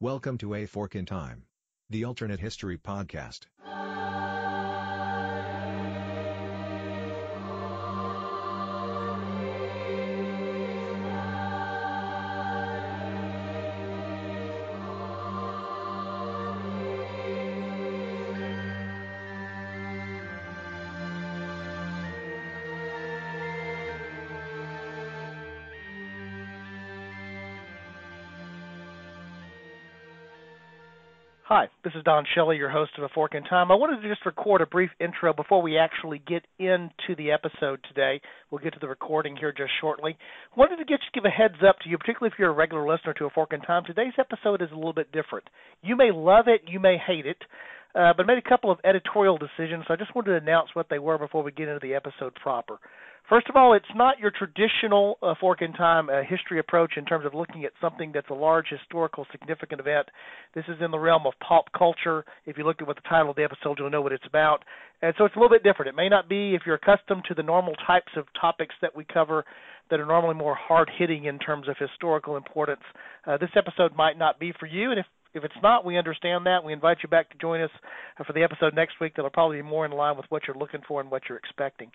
Welcome to A Fork in Time, the alternate history podcast. Hi, this is Don Shelley, your host of A Fork in Time. I wanted to just record a brief intro before we actually get into the episode today. We'll get to the recording here just shortly. I wanted to just give a heads up to you, particularly if you're a regular listener to A Fork in Time. Today's episode is a little bit different. You may love it, you may hate it, but I made a couple of editorial decisions, so I just wanted to announce what they were before we get into the episode proper. First of all, it's not your traditional Fork in Time history approach in terms of looking at something that's a large historical significant event. This is in the realm of pop culture. If you look at what the title of the episode, you'll know what it's about. And so it's a little bit different. It may not be, if you're accustomed to the normal types of topics that we cover that are normally more hard-hitting in terms of historical importance, this episode might not be for you. And if it's not, we understand that. We invite you back to join us for the episode next week. That'll probably be more in line with what you're looking for and what you're expecting.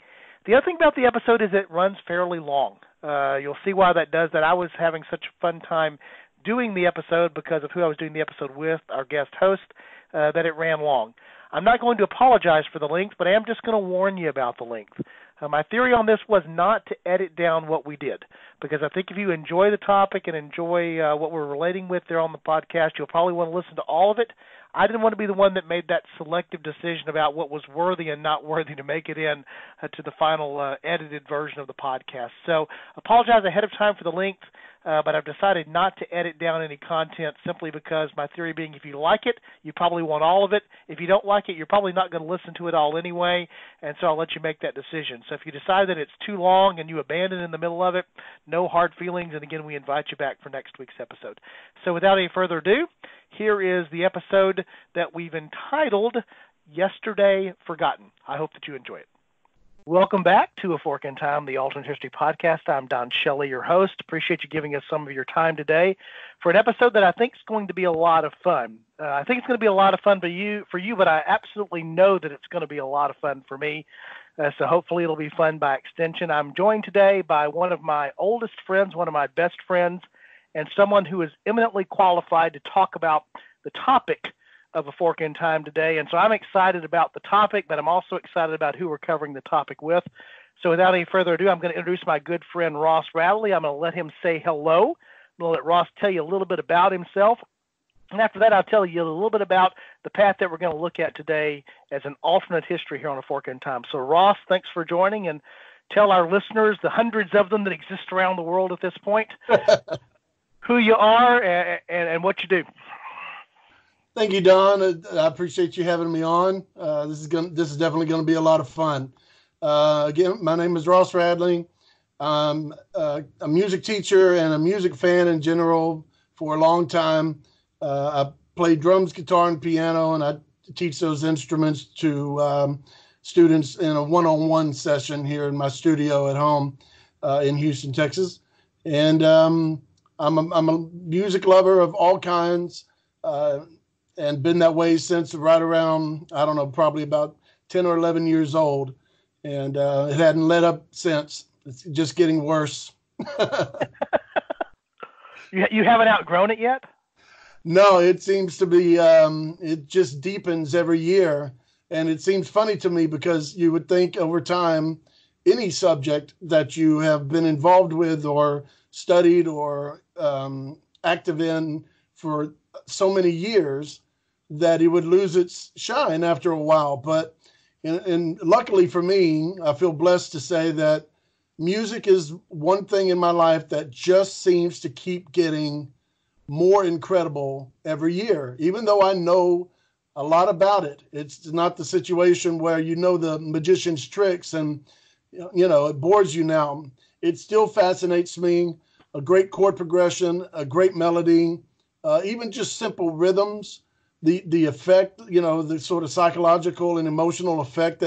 The other thing about the episode is it runs fairly long. You'll see why that does that. I was having such a fun time doing the episode because of who I was doing the episode with, our guest host, that it ran long. I'm not going to apologize for the length, but I am just going to warn you about the length. My theory on this was not to edit down what we did, because I think if you enjoy the topic and enjoy what we're relating with there on the podcast, you'll probably want to listen to all of it. I didn't want to be the one that made that selective decision about what was worthy and not worthy to make it in to the final edited version of the podcast. So apologize ahead of time for the length, but I've decided not to edit down any content simply because my theory being if you like it, you probably want all of it. If you don't like it, you're probably not going to listen to it all anyway, and so I'll let you make that decision. So if you decide that it's too long and you abandon in the middle of it, no hard feelings, and again, we invite you back for next week's episode. So without any further ado, here is the episode that we've entitled Yesterday Forgotten. I hope that you enjoy it. Welcome back to A Fork in Time, the Alternate History Podcast. I'm Don Shelley, your host. Appreciate you giving us some of your time today for an episode that I think is going to be a lot of fun. I think it's going to be a lot of fun for you, but I absolutely know that it's going to be a lot of fun for me. So hopefully it'll be fun by extension. I'm joined today by one of my oldest friends, one of my best friends, and someone who is eminently qualified to talk about the topic of A Fork in Time today. And so I'm excited about the topic, but I'm also excited about who we're covering the topic with. So without any further ado, I'm going to introduce my good friend Ros Radley. I'm going to let him say hello. I'm going to let Ros tell you a little bit about himself. And after that, I'll tell you a little bit about the path that we're going to look at today as an alternate history here on A Fork in Time. So Ros, thanks for joining, and tell our listeners, the hundreds of them that exist around the world at this point, who you are and what you do. Thank you, Don. I appreciate you having me on. This is definitely going to be a lot of fun. Again, my name is Ros Radley. I'm a music teacher and a music fan in general for a long time. I play drums, guitar, and piano, and I teach those instruments to students in a one-on-one session here in my studio at home in Houston, Texas. And I'm a music lover of all kinds, and been that way since right around, I don't know, probably about 10 or 11 years old. And it hadn't let up since. It's just getting worse. You haven't outgrown it yet? No, it seems to be, it just deepens every year. And it seems funny to me because you would think over time, any subject that you have been involved with or studied or active in for so many years that it would lose its shine after a while. But and luckily for me, I feel blessed to say that music is one thing in my life that just seems to keep getting more incredible every year. Even though I know a lot about it, it's not the situation where you know the magician's tricks and it bores you now. It still fascinates me. A great chord progression, a great melody, even just simple rhythms, the effect, the sort of psychological and emotional effect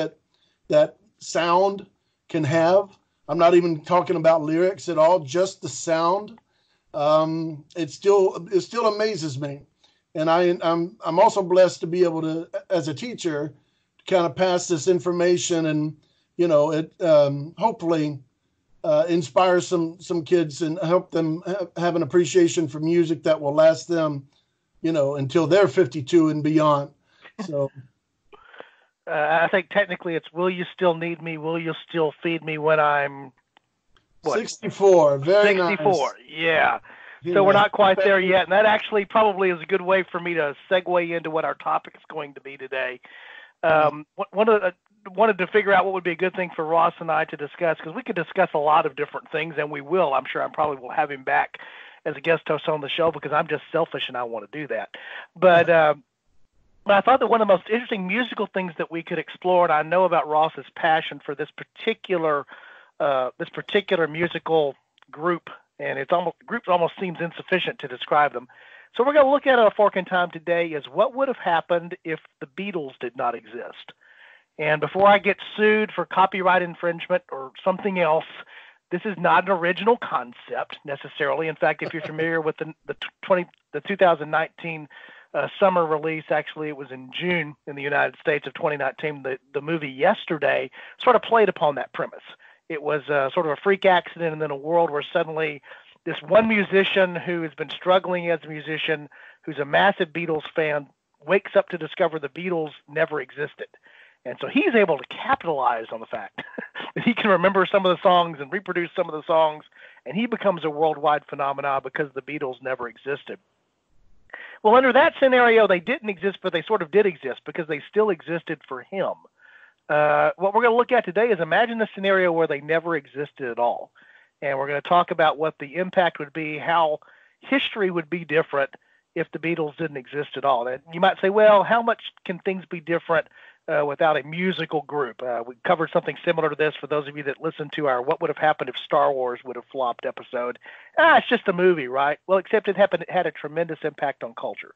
that sound can have. I'm not even talking about lyrics at all, just the sound. It still amazes me. And I'm also blessed to be able to, as a teacher, kind of pass this information, and it hopefully inspire some kids and help them have an appreciation for music that will last them, until they're 52 and beyond. So I think technically it's will you still need me? Will you still feed me when I'm what? 64. Very 64. nice. Yeah. Yeah. So we're not quite there yet, and that actually probably is a good way for me to segue into what our topic is going to be today. Wanted to figure out what would be a good thing for Ross and I to discuss, because we could discuss a lot of different things, and we will. I'm sure I probably will have him back as a guest host on the show because I'm just selfish and I want to do that. But I thought that one of the most interesting musical things that we could explore, and I know about Ross's passion for this particular musical group, and group almost seems insufficient to describe them. So we're going to look at a fork in time today is what would have happened if the Beatles did not exist. And before I get sued for copyright infringement or something else, this is not an original concept necessarily. In fact, if you're familiar with the 2019 summer release, actually it was in June in the United States of 2019, the movie Yesterday sort of played upon that premise. It was sort of a freak accident, and then a world where suddenly this one musician who has been struggling as a musician, who's a massive Beatles fan, wakes up to discover the Beatles never existed. And so he's able to capitalize on the fact that he can remember some of the songs and reproduce some of the songs, and he becomes a worldwide phenomenon because the Beatles never existed. Well, under that scenario, they didn't exist, but they sort of did exist because they still existed for him. What we're going to look at today is imagine a scenario where they never existed at all. And we're going to talk about what the impact would be, how history would be different if the Beatles didn't exist at all. And you might say, well, how much can things be different without a musical group? We covered something similar to this for those of you that listened to our What Would Have Happened If Star Wars Would Have Flopped episode. It's just a movie, right? Well, except it had a tremendous impact on culture.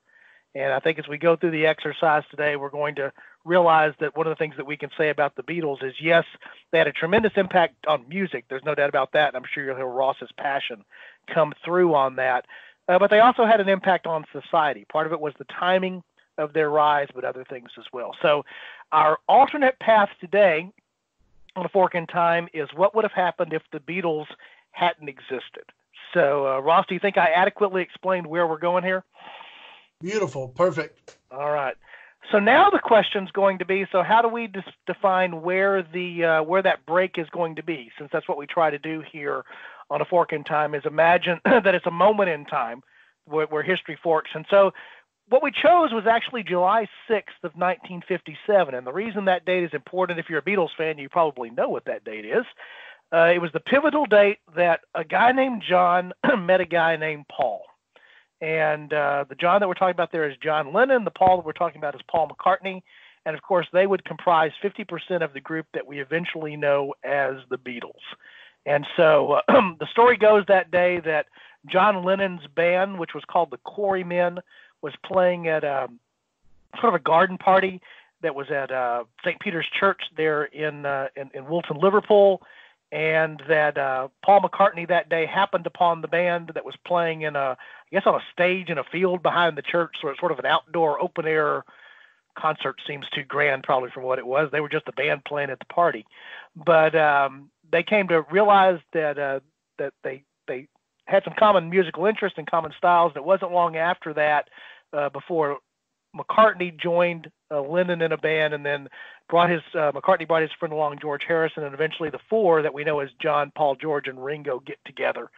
And I think as we go through the exercise today, we're going to realize that one of the things that we can say about the Beatles is, yes, they had a tremendous impact on music. There's no doubt about that. And I'm sure you'll hear Ross's passion come through on that. But they also had an impact on society. Part of it was the timing of their rise, but other things as well. So our alternate path today on a fork in time is what would have happened if the Beatles hadn't existed. So, Ross, do you think I adequately explained where we're going here? Beautiful. Perfect. All right. So now the question's going to be, so how do we define where that break is going to be? Since that's what we try to do here on a fork in time, is imagine that it's a moment in time where history forks. And so what we chose was actually July 6th of 1957. And the reason that date is important, if you're a Beatles fan, you probably know what that date is. It was the pivotal date that a guy named John met a guy named Paul. And the John that we're talking about there is John Lennon. The Paul that we're talking about is Paul McCartney. And, of course, they would comprise 50% of the group that we eventually know as the Beatles. And so the story goes that day that John Lennon's band, which was called the Quarrymen, was playing at sort of a garden party that was at St. Peter's Church there in Woolton, Liverpool. And that Paul McCartney that day happened upon the band that was playing on a stage in a field behind the church, so it's sort of an outdoor open-air concert. Seems too grand probably for what it was. They were just a band playing at the party. But they came to realize that they had some common musical interests and common styles, and it wasn't long after that before McCartney joined Lennon in a band, and then McCartney brought his friend along, George Harrison, and eventually the four that we know as John, Paul, George, and Ringo get together.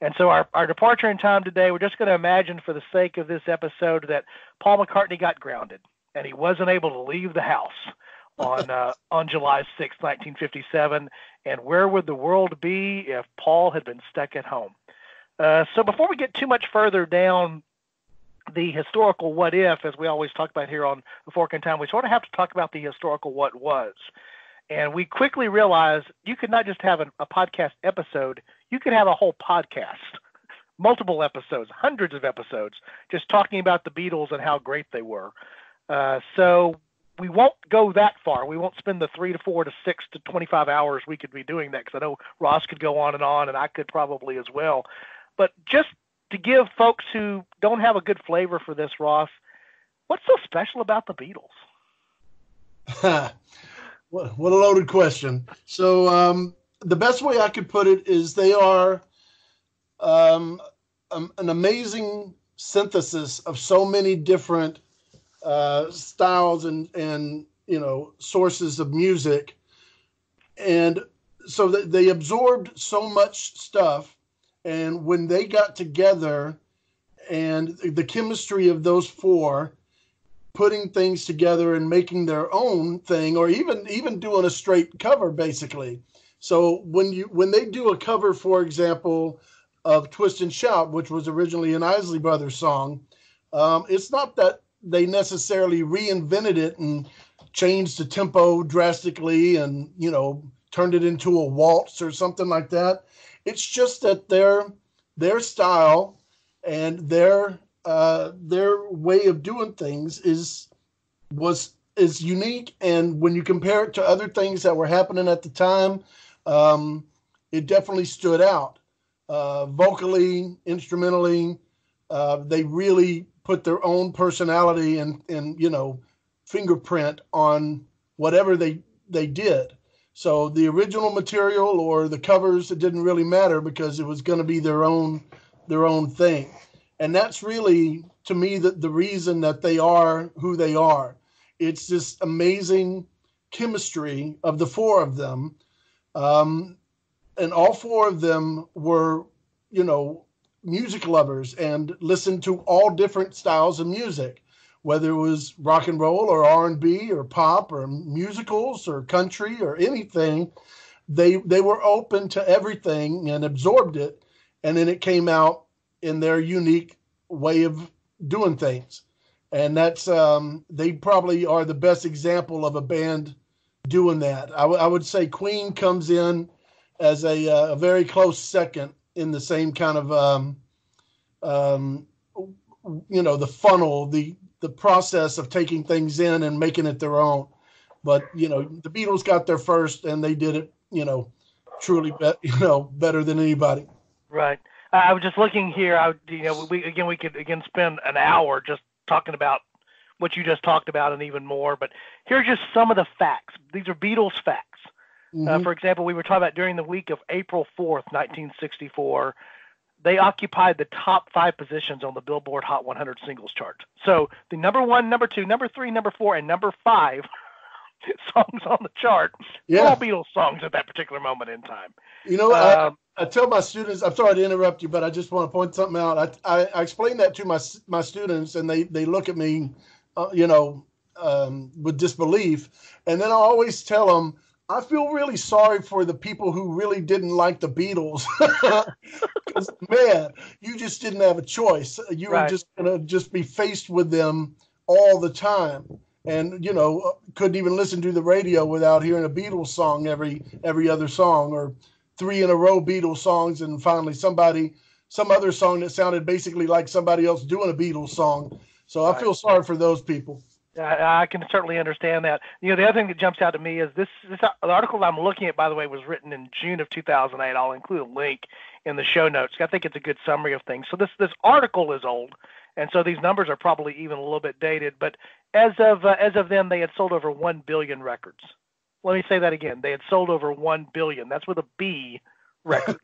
And so our departure in time today, we're just going to imagine for the sake of this episode that Paul McCartney got grounded, and he wasn't able to leave the house on July 6, 1957. And where would the world be if Paul had been stuck at home? So before we get too much further down the historical what if, as we always talk about here on The Fork in Time, we sort of have to talk about the historical what was. And we quickly realized you could not just have a podcast episode, you could have a whole podcast, multiple episodes, hundreds of episodes, just talking about the Beatles and how great they were. So we won't go that far. We won't spend the 3 to 4 to 6 to 25 hours we could be doing that, because I know Ross could go on, and I could probably as well. But just to give folks who don't have a good flavor for this, Ross, What's so special about the Beatles? What a loaded question. So the best way I could put it is they are an amazing synthesis of so many different styles and sources of music, and so they absorbed so much stuff. And when they got together, and the chemistry of those four putting things together and making their own thing, or even doing a straight cover, basically. So when they do a cover, for example, of Twist and Shout, which was originally an Isley Brothers song, it's not that they necessarily reinvented it and changed the tempo drastically and turned it into a waltz or something like that. It's just that their style and their way of doing things is unique, and when you compare it to other things that were happening at the time, it definitely stood out. Vocally, instrumentally, they really put their own personality and fingerprint on whatever they did. So the original material or the covers, it didn't really matter because it was going to be their own thing. And that's really, to me, the reason that they are who they are. It's this amazing chemistry of the four of them. And all four of them were, music lovers and listened to all different styles of music, whether it was rock and roll or R&B or pop or musicals or country or anything. They were open to everything and absorbed it. And then it came out in their unique way of doing things. And that's, they probably are the best example of a band doing that. I would say Queen comes in as a very close second in the same kind of, the funnel, the process of taking things in and making it their own. But, the Beatles got there first and they did it, truly, better than anybody. Right. I was just looking here. We could spend an hour just talking about what you just talked about and even more. But here's just some of the facts. These are Beatles facts. Mm-hmm. For example, we were talking about during the week of April 4th, 1964, they occupied the top 5 positions on the Billboard Hot 100 singles chart. So the number 1, number 2, number 3, number 4, and number 5 songs on the chart, all Beatles songs at that particular moment in time. I tell my students, I'm sorry to interrupt you, but I just want to point something out. I explain that to my students, and they look at me, with disbelief. And then I always tell them, I feel really sorry for the people who really didn't like the Beatles. Because, man, you just didn't have a choice. You were just going to be faced with them all the time. And, couldn't even listen to the radio without hearing a Beatles song every other song, or 3 in a row Beatles songs, and finally some other song that sounded basically like somebody else doing a Beatles song. So I feel sorry for those people. I can certainly understand that. The other thing that jumps out to me is the article I'm looking at, by the way, was written in June of 2008. I'll include a link in the show notes. I think it's a good summary of things. So this article is old, and so these numbers are probably even a little bit dated. But as of then, they had sold over 1 billion records. Let me say that again. They had sold over 1 billion. That's with a B, records.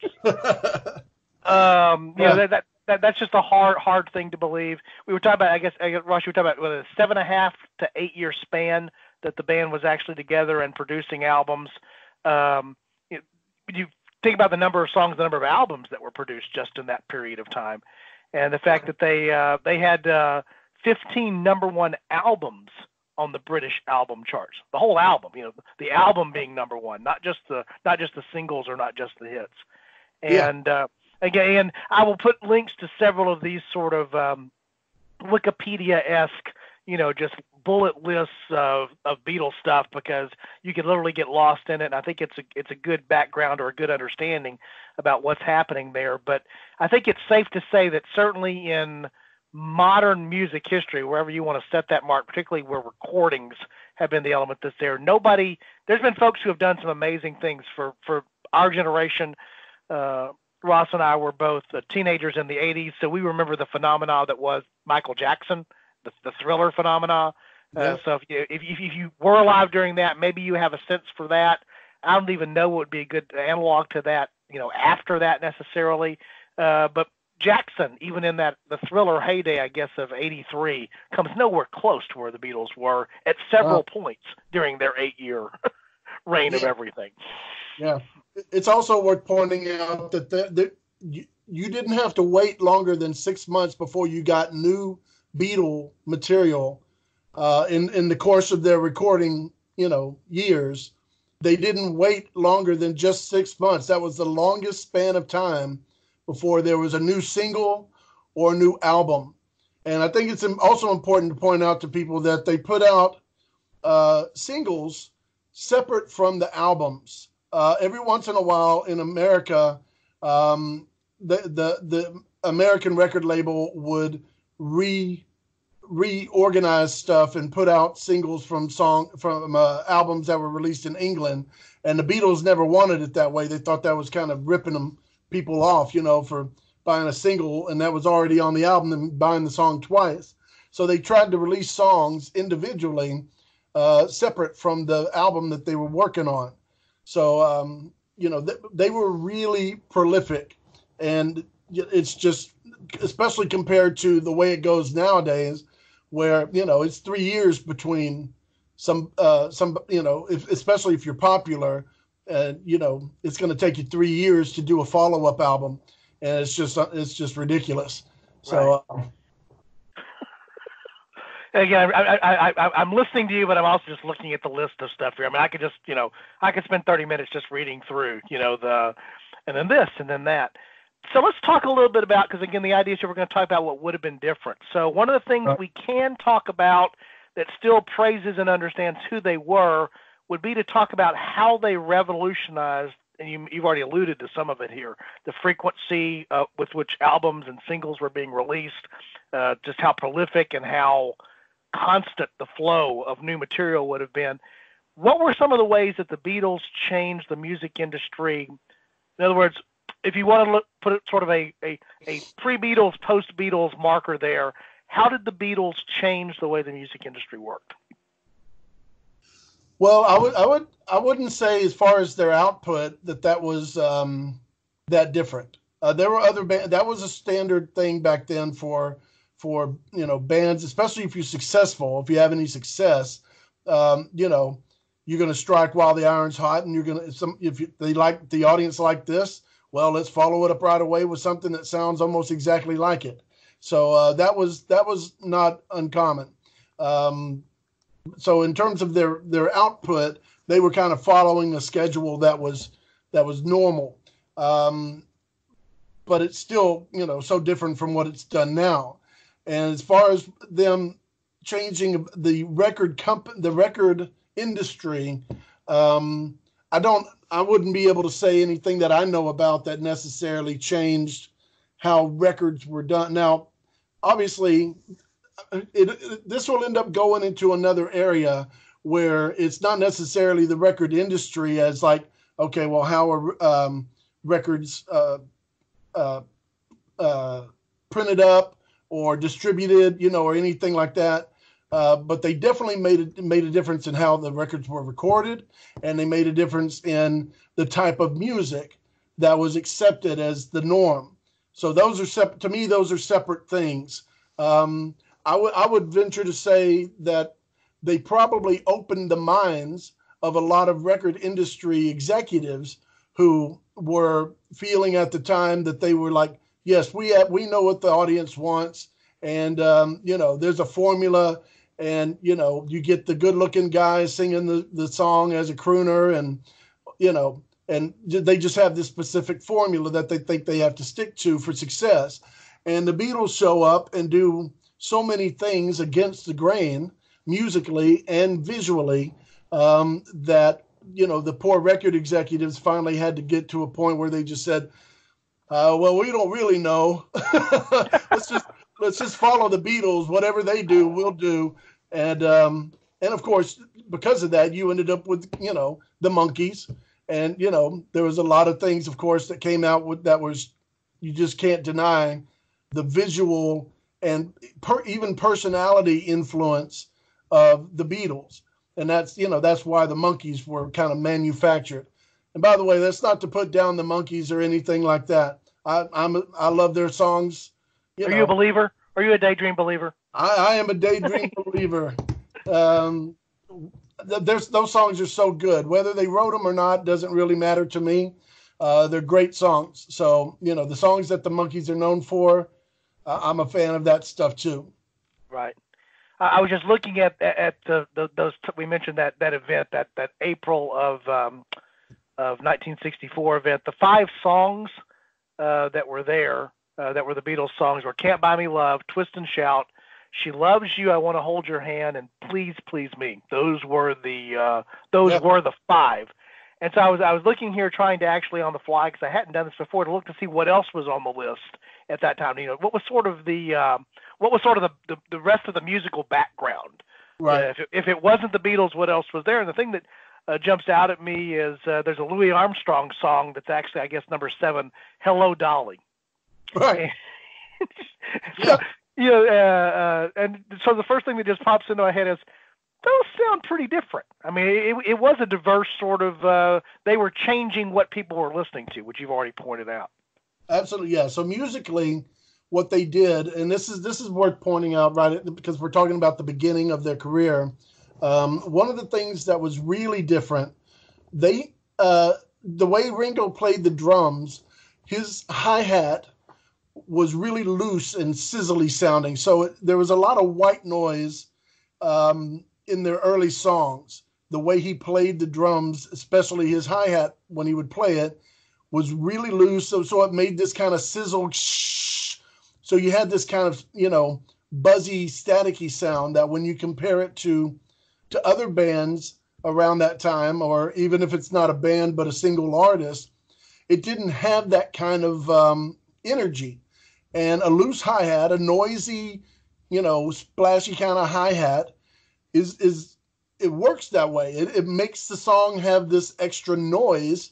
That's just a hard thing to believe. We were talking about, I guess, Ross, you were talking about a 7.5 to 8 year span that the band was actually together and producing albums. You think about the number of songs, the number of albums that were produced just in that period of time, and the fact that they had 15 number 1 albums on the British album charts. The whole album, the album being number 1, not just the singles or not just the hits. And again, I will put links to several of these sort of Wikipedia-esque, just bullet lists of Beatles stuff, because you can literally get lost in it. And I think it's a good background or a good understanding about what's happening there. But I think it's safe to say that certainly in modern music history, wherever you want to set that mark, particularly where recordings have been the element that's there, there's been folks who have done some amazing things for our generation. Ross and I were both teenagers in the 80s, so we remember the phenomena that was Michael Jackson the Thriller phenomena. Yeah. So if you were alive during that, maybe you have a sense for that. I don't even know what would be a good analog to that, after that necessarily. But Jackson, even in the Thriller heyday, I guess, of '83, comes nowhere close to where the Beatles were at several points during their 8-year reign of everything. Yeah. It's also worth pointing out that you didn't have to wait longer than 6 months before you got new Beatle material in the course of their recording, years. They didn't wait longer than just 6 months. That was the longest span of time before there was a new single or a new album. And I think it's also important to point out to people that they put out singles separate from the albums. Every once in a while in America, the American record label would reorganize stuff and put out singles from albums that were released in England. And the Beatles never wanted it that way. They thought that was kind of ripping people off, for buying a single and that was already on the album and buying the song twice. So they tried to release songs individually, separate from the album that they were working on. So, they were really prolific, and it's just, especially compared to the way it goes nowadays, where, it's 3 years between especially if you're popular, and, it's going to take you 3 years to do a follow-up album. And it's just ridiculous. So, right. Again, I'm listening to you, but I'm also just looking at the list of stuff here. I mean, I could just, I could spend 30 minutes just reading through, and then this and then that. So let's talk a little bit about, because again, the idea is we're going to talk about what would have been different. So one of the things we can talk about that still praises and understands who they were would be to talk about how they revolutionized, and you've already alluded to some of it here, the frequency with which albums and singles were being released, just how prolific and how constant the flow of new material would have been. What were some of the ways that the Beatles changed the music industry? In other words, if you want to put it sort of a pre-Beatles, post-Beatles marker there, how did the Beatles change the way the music industry worked? Well, I wouldn't say as far as their output that was that different. There were other bands. That was a standard thing back then for bands, especially if you're successful. If you have any success, you're going to strike while the iron's hot, and if they like the audience like this, well, let's follow it up right away with something that sounds almost exactly like it. So that was not uncommon. So in terms of their output, they were kind of following a schedule that was normal. But it's still, so different from what it's done now. And as far as them changing the record industry, I wouldn't be able to say anything that I know about that necessarily changed how records were done. Now, obviously, this will end up going into another area where it's not necessarily the record industry as like, okay, well, how are records printed up or distributed, or anything like that. But they definitely made a difference in how the records were recorded, and they made a difference in the type of music that was accepted as the norm. So those are to me, those are separate things. I would venture to say that they probably opened the minds of a lot of record industry executives who were feeling at the time that they were like, yes, we know what the audience wants, and there's a formula, and you get the good-looking guy singing the song as a crooner, and and they just have this specific formula that they think they have to stick to for success. And the Beatles show up and do so many things against the grain, musically and visually, that the poor record executives finally had to get to a point where they just said, well, we don't really know. let's just follow the Beatles. Whatever they do, we'll do. And of course, because of that, you ended up with the Monkees, and there was a lot of things, of course, that came out with that was, you just can't deny the visual and even personality influence of the Beatles. And that's why the Monkees were kind of manufactured. And by the way, that's not to put down the Monkees or anything like that. I love their songs. Are you a believer? Are you a daydream believer? I am a daydream believer. Those songs are so good. Whether they wrote them or not doesn't really matter to me. They're great songs. So, the songs that the Monkees are known for, I'm a fan of that stuff too. Right. I was just looking at those. We mentioned that event, that April of 1964 event. The 5 songs that were there, that were the Beatles songs, were "Can't Buy Me Love," "Twist and Shout," "She Loves You," "I Want to Hold Your Hand," and "Please Please Me." Those were the 5. And so I was looking here, trying to actually on the fly, because I hadn't done this before, to look to see what else was on the list at that time. What was sort of the rest of the musical background. Right. If it wasn't the Beatles, what else was there? And the thing that jumps out at me is there's a Louis Armstrong song that's actually, I guess, number 7, "Hello, Dolly." Right. And so the first thing that just pops into my head is, those sound pretty different. I mean, it was a diverse sort of, they were changing what people were listening to, which you've already pointed out. Absolutely, yeah. So musically, what they did, and this is worth pointing out, right, because we're talking about the beginning of their career. One of the things that was really different, the way Ringo played the drums, his hi-hat was really loose and sizzly sounding. So there was a lot of white noise in their early songs. The way he played the drums, especially his hi-hat when he would play it, was really loose. So it made this kind of sizzle. So you had this kind of, buzzy, staticky sound that when you compare it to other bands around that time, or even if it's not a band but a single artist, it didn't have that kind of energy. And a loose hi-hat, a noisy, splashy kind of hi-hat, it works that way. It makes the song have this extra noise,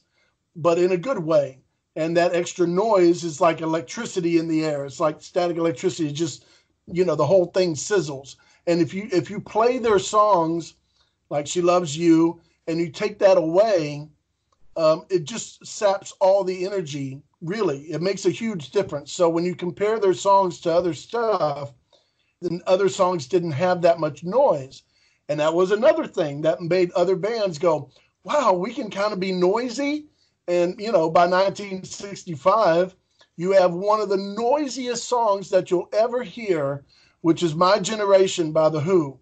but in a good way. And that extra noise is like electricity in the air. It's like static electricity. It just, the whole thing sizzles. And if you play their songs like "She Loves You" and you take that away, it just saps all the energy. Really, it makes a huge difference. So when you compare their songs to other stuff, then other songs didn't have that much noise. And that was another thing that made other bands go, wow, we can kind of be noisy. And, by 1965, you have one of the noisiest songs that you'll ever hear, which is "My Generation" by The Who.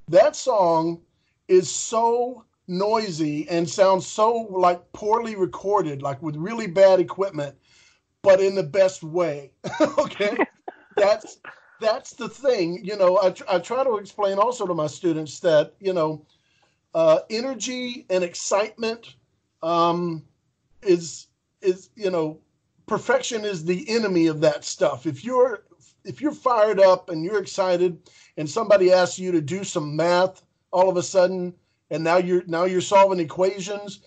That song is so noisy and sounds so like poorly recorded, like with really bad equipment, but in the best way. Okay. That's the thing. I try to explain also to my students that, energy and excitement, is perfection is the enemy of that stuff. If you're fired up and you're excited and somebody asks you to do some math all of a sudden, and now you're solving equations,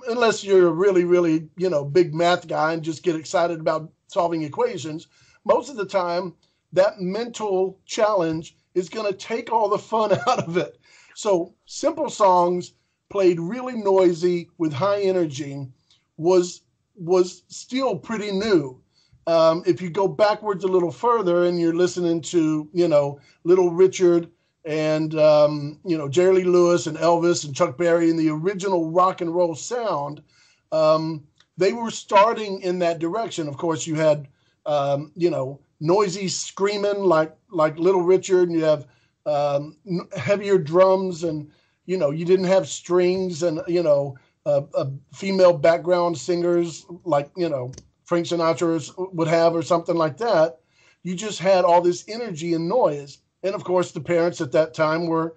unless you're a really, really, big math guy and just get excited about solving equations, most of the time that mental challenge is going to take all the fun out of it. So simple songs played really noisy with high energy was still pretty new. If you go backwards a little further and you're listening to, Little Richard and, Jerry Lee Lewis and Elvis and Chuck Berry and the original rock and roll sound, they were starting in that direction. Of course, you had, noisy screaming like Little Richard, and you have heavier drums, and, you didn't have strings and, female background singers like, Frank Sinatra would have or something like that. You just had all this energy and noise. And of course, the parents at that time were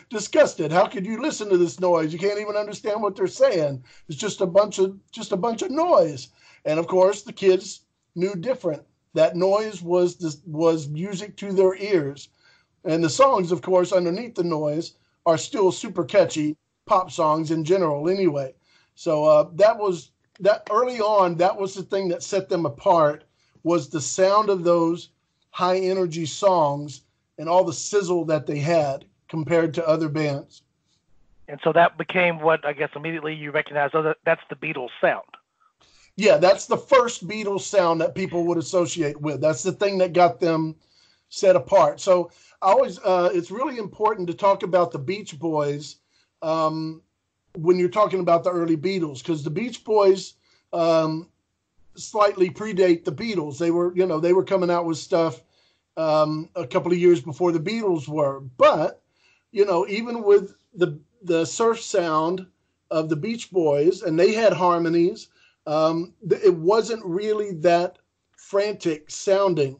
disgusted. How could you listen to this noise? You can't even understand what they're saying. It's just a bunch of noise. And of course, the kids knew different. That noise was music to their ears. And the songs, of course, underneath the noise are still super catchy pop songs in general anyway. So that early on, that was the thing that set them apart, was the sound of those high energy songs and all the sizzle that they had compared to other bands. And so that became what I guess immediately you recognize, oh, that's the Beatles sound. Yeah, that's the first Beatles sound that people would associate with. That's the thing that got them set apart. So I always, it's really important to talk about the Beach Boys when you're talking about the early Beatles, because the Beach Boys slightly predate the Beatles. They were coming out with stuff a couple of years before the Beatles were. But, even with the surf sound of the Beach Boys, and they had harmonies, it wasn't really that frantic sounding.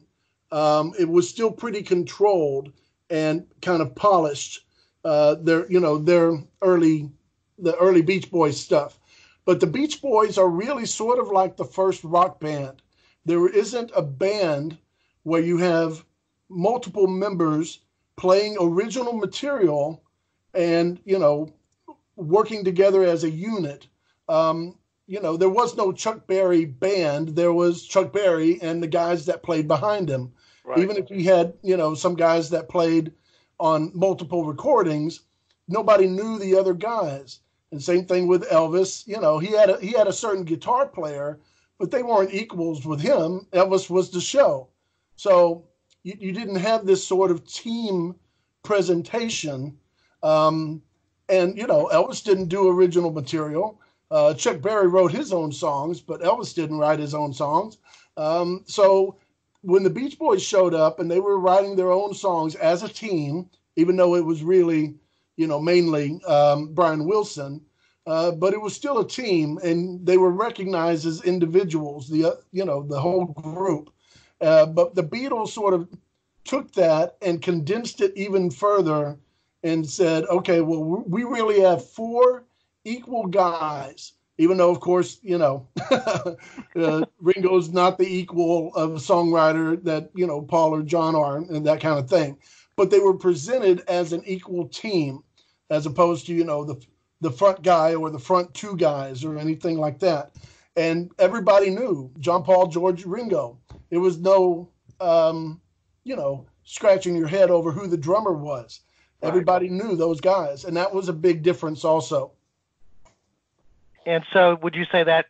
It was still pretty controlled and kind of polished. The early Beach Boys stuff. But the Beach Boys are really sort of like the first rock band. There isn't a band where you have multiple members playing original material and, working together as a unit. There was no Chuck Berry band. There was Chuck Berry and the guys that played behind him. Right. Even if he had, some guys that played on multiple recordings, nobody knew the other guys. And same thing with Elvis. He had a certain guitar player, but they weren't equals with him. Elvis was the show. So you didn't have this sort of team presentation. And Elvis didn't do original material. Chuck Berry wrote his own songs, but Elvis didn't write his own songs. So when the Beach Boys showed up and they were writing their own songs as a team, even though it was really, mainly Brian Wilson, but it was still a team, and they were recognized as individuals, the whole group. But the Beatles sort of took that and condensed it even further and said, okay, well, we really have four equal guys, even though, of course, Ringo's not the equal of a songwriter that, Paul or John are and that kind of thing. But they were presented as an equal team, as opposed to, the front guy or the front two guys or anything like that. And everybody knew John, Paul, George, Ringo. It was no, scratching your head over who the drummer was. Right. Everybody knew those guys. And that was a big difference also. And so would you say that,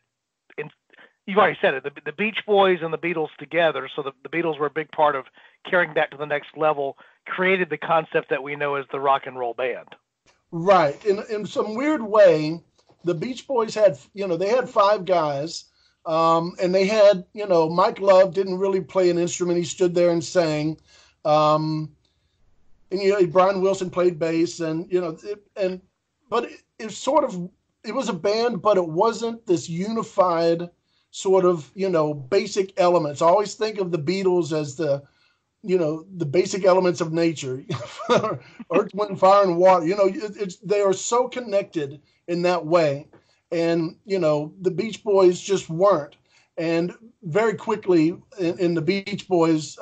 you've already said it, the Beach Boys and the Beatles together, so the Beatles were a big part of carrying that to the next level, created the concept that we know as the rock and roll band. Right. In some weird way, the Beach Boys had, they had five guys, and they had, Mike Love didn't really play an instrument. He stood there and sang. And, Brian Wilson played bass, and, but it was a band, but it wasn't this unified sort of, basic elements. I always think of the Beatles as the basic elements of nature, earth, wind, fire, and water. They are so connected in that way. And, the Beach Boys just weren't. And very quickly in the Beach Boys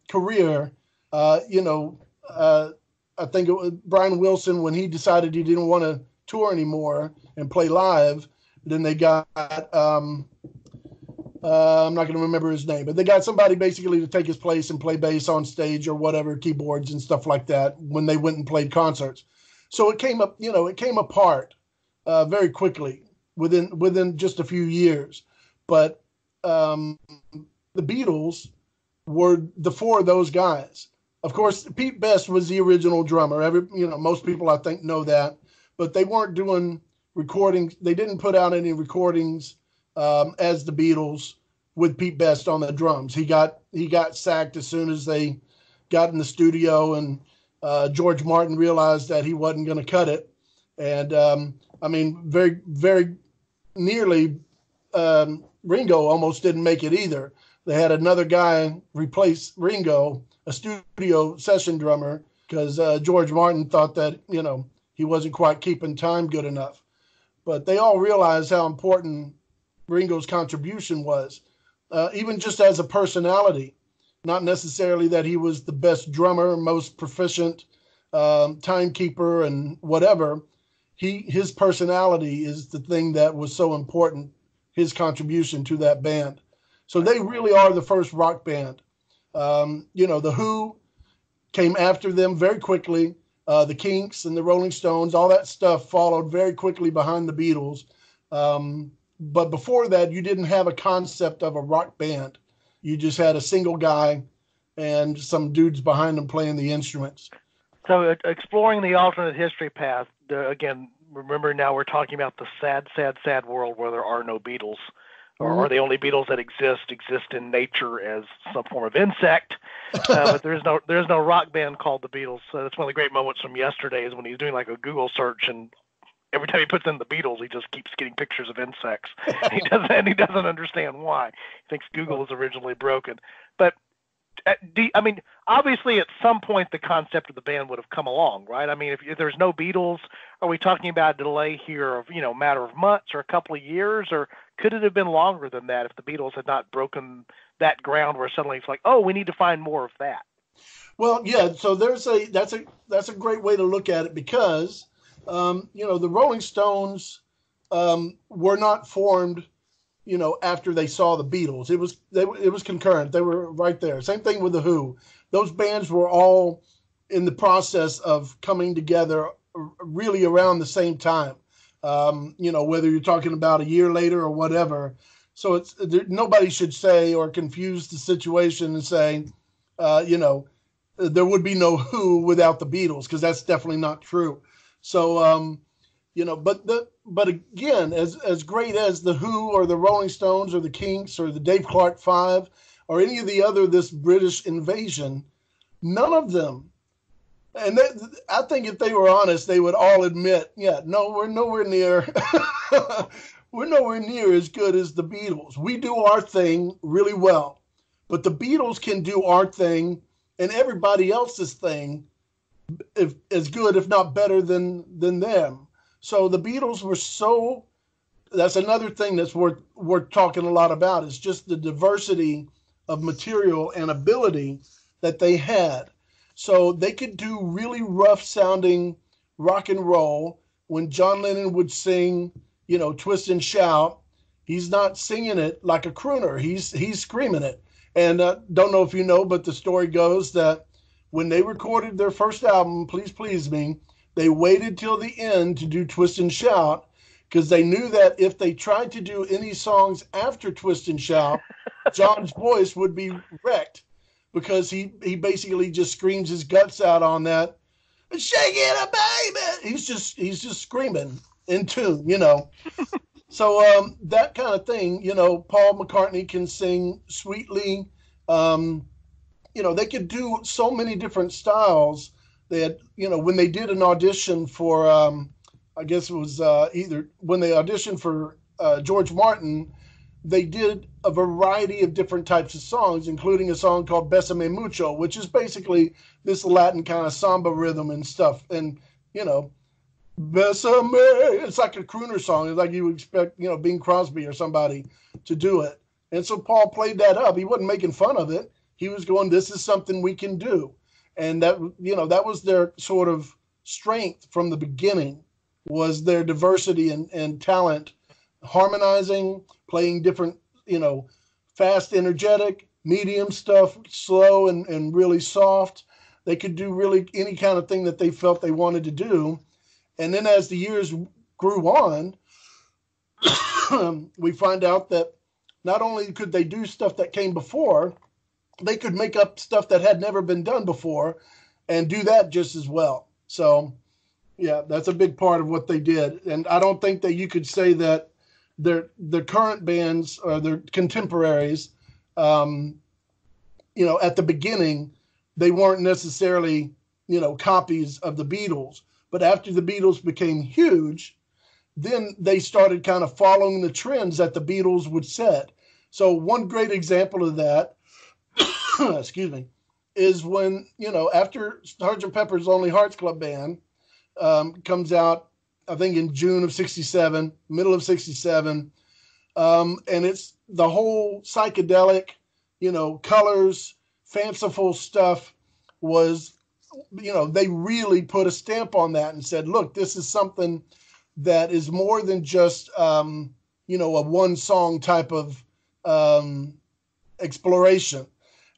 career, I think it was Brian Wilson, when he decided he didn't want to tour anymore and play live, then they got, I'm not going to remember his name, but they got somebody basically to take his place and play bass on stage or whatever, keyboards and stuff like that when they went and played concerts. So it came up, it came apart very quickly within just a few years. But the Beatles were the four of those guys. Of course, Pete Best was the original drummer. Most people I think know that, but they weren't doing recordings. They didn't put out any recordings as the Beatles with Pete Best on the drums. He got sacked as soon as they got in the studio, and George Martin realized that he wasn't going to cut it. And very, very nearly, Ringo almost didn't make it either. They had another guy replace Ringo, a studio session drummer, because George Martin thought that, he wasn't quite keeping time good enough. But they all realized how important Ringo's contribution was, even just as a personality, not necessarily that he was the best drummer, most proficient timekeeper and whatever. His personality is the thing that was so important, his contribution to that band. So they really are the first rock band. The Who came after them very quickly. The Kinks and the Rolling Stones, all that stuff followed very quickly behind the Beatles. But before that, you didn't have a concept of a rock band. You just had a single guy and some dudes behind him playing the instruments. So exploring the alternate history path, again, remember now we're talking about the sad, sad, sad world where there are no Beatles, or the only Beatles that exist in nature as some form of insect. But there's no rock band called the Beatles. So that's one of the great moments from yesterday is when he's doing like a Google search, and every time he puts in the Beatles, he just keeps getting pictures of insects. He doesn't understand why. He thinks Google was originally broken. But obviously at some point the concept of the band would have come along, right? I mean, if there's no Beatles, are we talking about a delay here of, a matter of months or a couple of years, or could it have been longer than that if the Beatles had not broken that ground where suddenly it's like, oh, we need to find more of that? Well, yeah, so that's a great way to look at it because, the Rolling Stones were not formed after they saw the Beatles. It was concurrent. They were right there. Same thing with the Who. Those bands were all in the process of coming together really around the same time. Whether you're talking about a year later or whatever. So nobody should say or confuse the situation and say, there would be no Who without the Beatles, because that's definitely not true. So, but again, as great as the Who or the Rolling Stones or the Kinks or the Dave Clark Five or any of the other this British invasion, none of them, and I think if they were honest, they would all admit, no, we're nowhere near, we're nowhere near as good as the Beatles. We do our thing really well, but the Beatles can do our thing and everybody else's thing as good, if not better than them. So the Beatles were that's another thing that's worth talking a lot about, is just the diversity of material and ability that they had. So they could do really rough sounding rock and roll. When John Lennon would sing, Twist and Shout, he's not singing it like a crooner. He's screaming it. And don't know if you know, but the story goes that when they recorded their first album, Please Please Me, they waited till the end to do Twist and Shout, because they knew that if they tried to do any songs after Twist and Shout, John's voice would be wrecked, because he basically just screams his guts out on that. Shake it up, baby. He's just screaming in tune, So that kind of thing, Paul McCartney can sing sweetly. They could do so many different styles. They had, when they did an audition for, I guess it was either when they auditioned for George Martin, they did a variety of different types of songs, including a song called Bésame Mucho, which is basically this Latin kind of samba rhythm and stuff. And, Bésame, it's like a crooner song. It's like you would expect, Bing Crosby or somebody to do it. And so Paul played that up. He wasn't making fun of it. He was going, this is something we can do. And that was their sort of strength from the beginning, was their diversity and talent, harmonizing, playing different, fast, energetic, medium stuff, slow and really soft. They could do really any kind of thing that they felt they wanted to do. And then as the years grew on, we find out that not only could they do stuff that came before, they could make up stuff that had never been done before and do that just as well. So, yeah, that's a big part of what they did. And I don't think that you could say that the current bands or their contemporaries, at the beginning, they weren't necessarily, copies of the Beatles. But after the Beatles became huge, then they started kind of following the trends that the Beatles would set. So one great example of that, excuse me, is when, after Sgt. Pepper's Lonely Hearts Club Band comes out, I think in June of 67, middle of 67, and it's the whole psychedelic, colors, fanciful stuff was, they really put a stamp on that and said, look, this is something that is more than just, a one song type of exploration.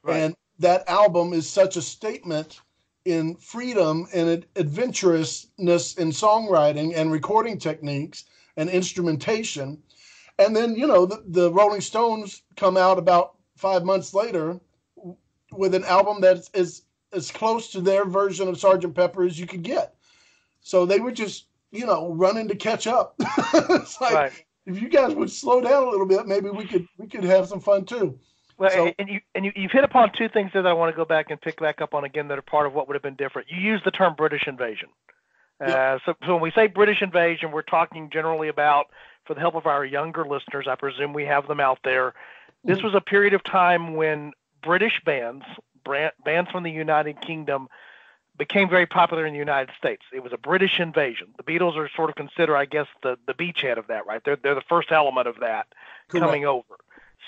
Right. And that album is such a statement in freedom and adventurousness in songwriting and recording techniques and instrumentation. And then, the Rolling Stones come out about 5 months later with an album that is as close to their version of Sgt. Pepper as you could get. So they were just, running to catch up. It's like, Right. if you guys would slow down a little bit, maybe we could have some fun too. Well, So, you've hit upon two things that I want to go back and pick back up on again that are part of what would have been different. You used the term British invasion. Yep. So when we say British invasion, we're talking generally about, for the help of our younger listeners, I presume we have them out there, this was a period of time when British bands from the United Kingdom, became very popular in the United States. It was a British invasion. The Beatles are sort of considered, I guess, the beachhead of that, right? They're the first element of that. Correct. Coming over.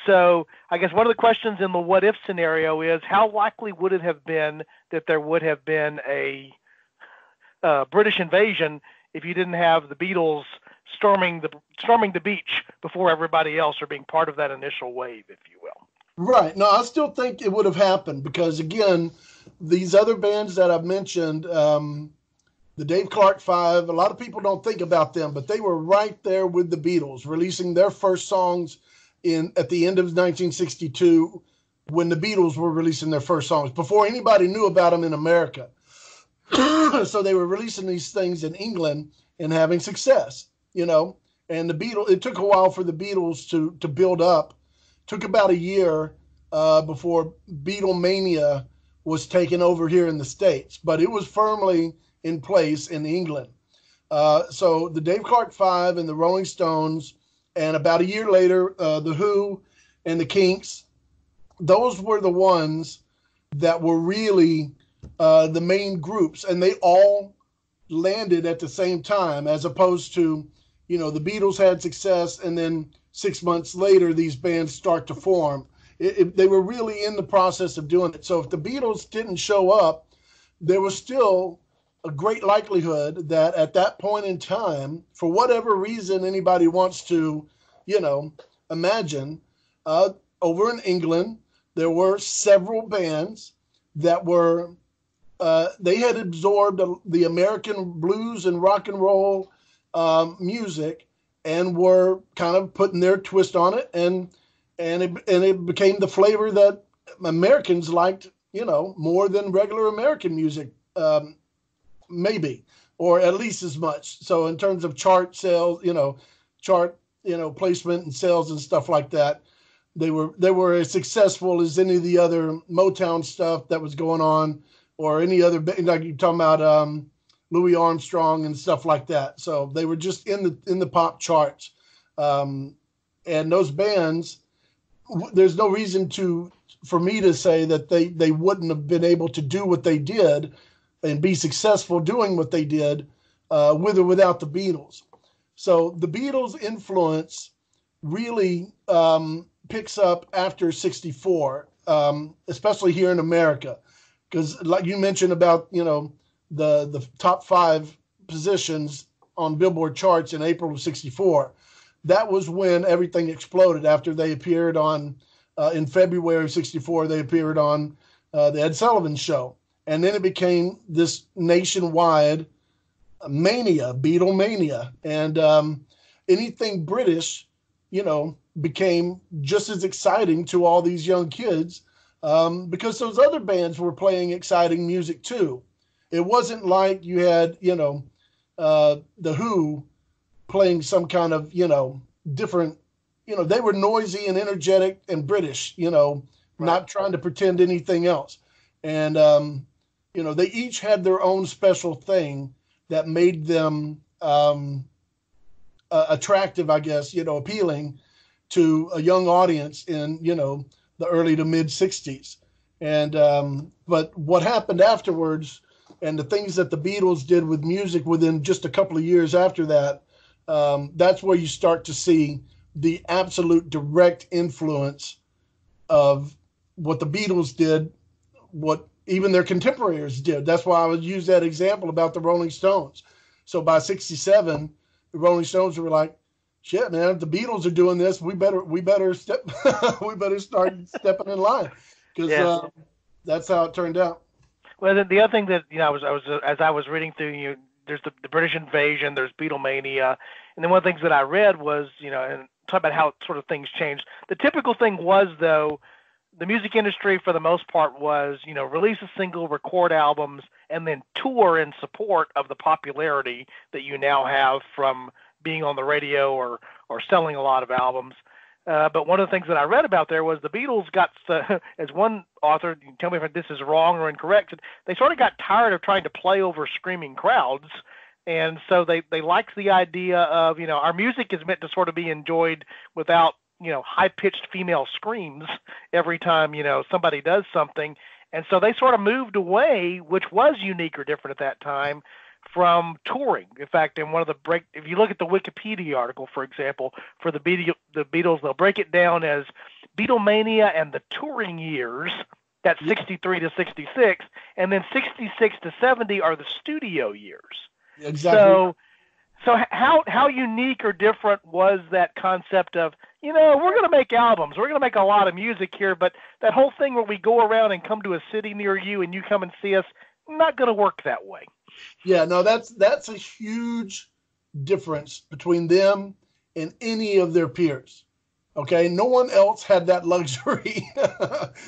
So I guess one of the questions in the what if scenario is, how likely would it have been that there would have been a British invasion if you didn't have the Beatles storming the beach before everybody else, or being part of that initial wave, if you will? Right. No, I still think it would have happened because, again, these other bands that I've mentioned, the Dave Clark Five, a lot of people don't think about them, but they were right there with the Beatles, releasing their first songs at the end of 1962 when the Beatles were releasing their first songs, before anybody knew about them in America. So they were releasing these things in England and having success, and the Beatles, it took a while for the Beatles to build up. Took about a year before Beatlemania was taken over here in the States, but it was firmly in place in England. So the Dave Clark Five and the Rolling Stones, and about a year later, the Who and the Kinks, those were the ones that were really the main groups, and they all landed at the same time, as opposed to, the Beatles had success, and then 6 months later, these bands start to form. They were really in the process of doing it. So if the Beatles didn't show up, there was still a great likelihood that at that point in time, for whatever reason anybody wants to, imagine, over in England, there were several bands that were, they had absorbed the American blues and rock and roll music, and were kind of putting their twist on it, and it became the flavor that Americans liked, more than regular American music, maybe, or at least as much. So in terms of chart sales, placement and sales and stuff like that, they were as successful as any of the other Motown stuff that was going on, or any other, like you're talking about, Louis Armstrong and stuff like that. So they were just in the pop charts. And those bands, there's no reason for me to say that they wouldn't have been able to do what they did and be successful doing what they did, with or without the Beatles. So the Beatles' influence really picks up after 64, especially here in America. Because like you mentioned about, the top 5 positions on Billboard charts in April of 64. That was when everything exploded after they appeared on, in February of 64, they appeared on the Ed Sullivan Show. And then it became this nationwide mania, Beatlemania. And anything British, became just as exciting to all these young kids, because those other bands were playing exciting music too. It wasn't like you had, the Who playing some kind of, different, they were noisy and energetic and British, Right. Not trying to pretend anything else. And, they each had their own special thing that made them attractive, I guess, appealing to a young audience in, the early to mid 60s. And, but what happened afterwards, and the things that the Beatles did with music within just a couple of years after that, that's where you start to see the absolute direct influence of what the Beatles did, what even their contemporaries did. That's why I would use that example about the Rolling Stones. So by 67, the Rolling Stones were like, shit, man, if the Beatles are doing this, we better step, we better start stepping in line, because Yeah. that's how it turned out. Well, the other thing that I was as I was reading through, there's the British invasion, there's Beatlemania, and then one of the things that I read was, and talk about how sort of things changed. The typical thing was, though, the music industry for the most part was, release a single, record albums, and then tour in support of the popularity that you now have from being on the radio or selling a lot of albums. But one of the things that I read about there was the Beatles got, as one author, you can tell me if this is wrong or incorrect, they sort of got tired of trying to play over screaming crowds. And so they liked the idea of, our music is meant to sort of be enjoyed without, high-pitched female screams every time, somebody does something. And so they sort of moved away, which was unique or different at that time, from touring. In fact, in one of if you look at the Wikipedia article, for example, for the Beatles, they'll break it down as Beatlemania and the touring years. That's 63 to 66, and then 66 to 70 are the studio years. Exactly. So how unique or different was that concept of, we're going to make albums, we're going to make a lot of music here, but that whole thing where we go around and come to a city near you and you come and see us, not going to work that way. Yeah, no, that's a huge difference between them and any of their peers. Okay, no one else had that luxury.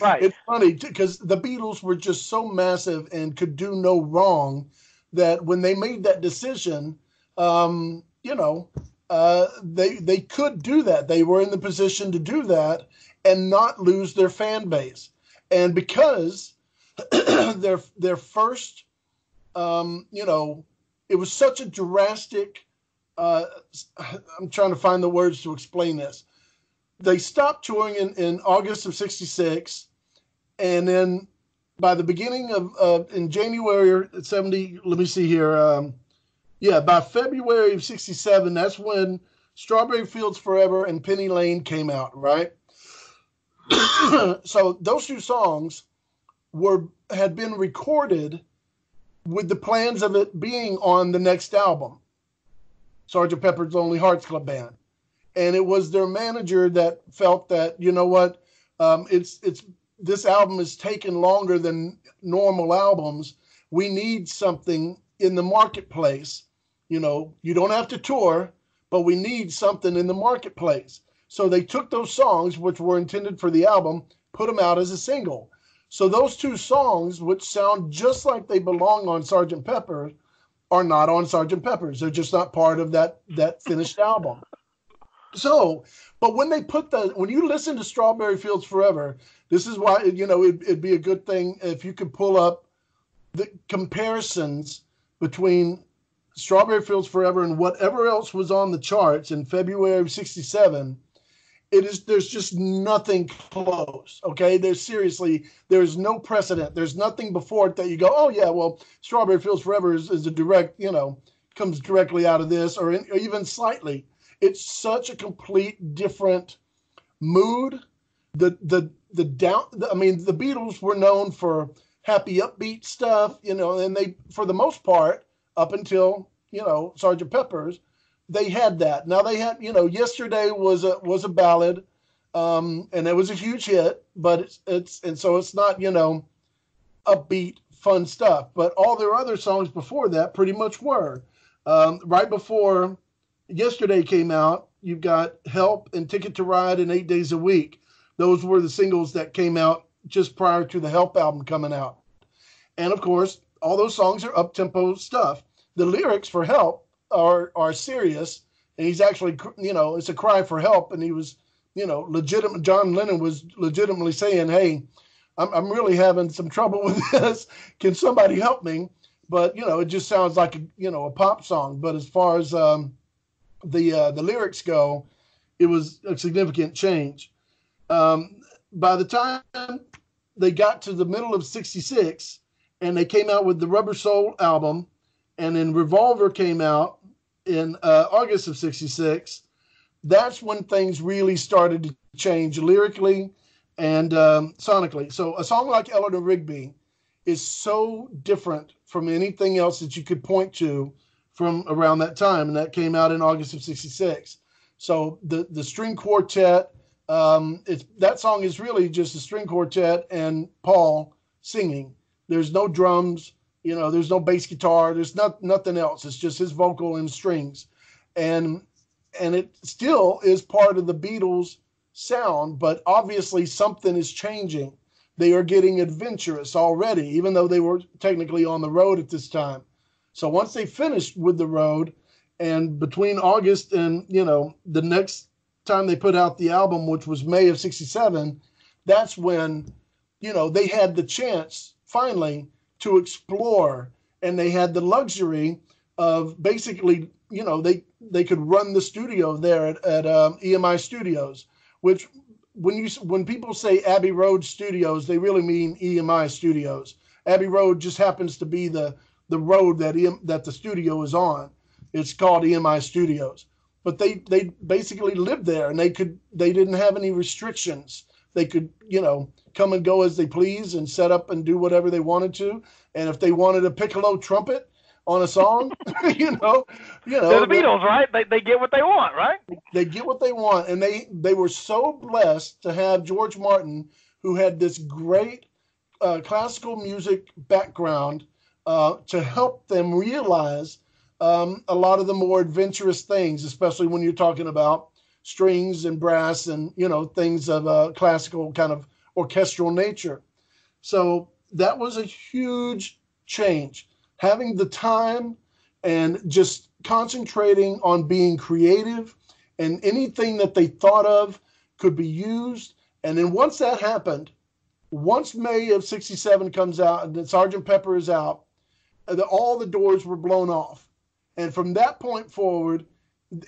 Right. It's funny because the Beatles were just so massive and could do no wrong that when they made that decision, they could do that. They were in the position to do that and not lose their fan base. And because their first, it was such a drastic, I'm trying to find the words to explain this. They stopped touring in August of 66. And then by the beginning in January of 70, let me see here. By February of 67, that's when Strawberry Fields Forever and Penny Lane came out, right? So those two songs had been recorded with the plans of it being on the next album, Sgt. Pepper's Lonely Hearts Club Band. And it was their manager that felt that, this album is taking longer than normal albums. We need something in the marketplace. You don't have to tour, but we need something in the marketplace. So they took those songs, which were intended for the album, put them out as a single. So those two songs, which sound just like they belong on Sgt. Pepper, are not on Sgt. Pepper's. They're just not part of that finished album. So, but when you listen to Strawberry Fields Forever, this is why, it'd be a good thing if you could pull up the comparisons between Strawberry Fields Forever and whatever else was on the charts in February of 67. There's just nothing close. Okay. There's no precedent. There's nothing before it that you go, oh yeah, well, Strawberry Fields Forever is a direct, comes directly out of this or even slightly. It's such a complete different mood. The Beatles were known for happy, upbeat stuff, and they, for the most part, up until, Sgt. Pepper's, they had that. Now they had, Yesterday was a ballad, and it was a huge hit, but it's not, upbeat, fun stuff. But all their other songs before that pretty much were. Right before Yesterday came out, you've got Help and Ticket to Ride and 8 Days a Week. Those were the singles that came out just prior to the Help album coming out. And of course, all those songs are up-tempo stuff. The lyrics for Help are serious, and he's actually, it's a cry for help, and he was, legitimate. John Lennon was legitimately saying, hey, I'm really having some trouble with this. Can somebody help me? But, it just sounds like, a pop song. But as far as the lyrics go, it was a significant change. By the time they got to the middle of 66 and they came out with the Rubber Soul album, and then Revolver came out in August of 66, that's when things really started to change lyrically and sonically. So a song like Eleanor Rigby is so different from anything else that you could point to from around that time, and that came out in August of 66. So the string quartet, that song is really just a string quartet and Paul singing. There's no drums, there's no bass guitar, there's nothing else. It's just his vocal and strings, and it still is part of the Beatles sound, but obviously something is changing. They are getting adventurous already, even though they were technically on the road at this time. So once they finished with the road, and between August and, the next time they put out the album, which was May of 67, that's when, they had the chance finally to explore, and they had the luxury of basically, they could run the studio there at EMI Studios, which when people say Abbey Road Studios, they really mean EMI Studios. Abbey Road just happens to be the road that the studio is on. It's called EMI Studios. But they basically lived there, and they didn't have any restrictions. They could, come and go as they please and set up and do whatever they wanted to. And if they wanted a piccolo trumpet on a song, They're the Beatles, right? They get what they want, right? They get what they want, and they were so blessed to have George Martin, who had this great classical music background, to help them realize a lot of the more adventurous things, especially when you're talking about strings and brass and things of a classical kind of orchestral nature. So that was a huge change. Having the time and just concentrating on being creative, and anything that they thought of could be used. And then once that happened, once May of 67 comes out and then Sgt. Pepper is out, all the doors were blown off. And from that point forward,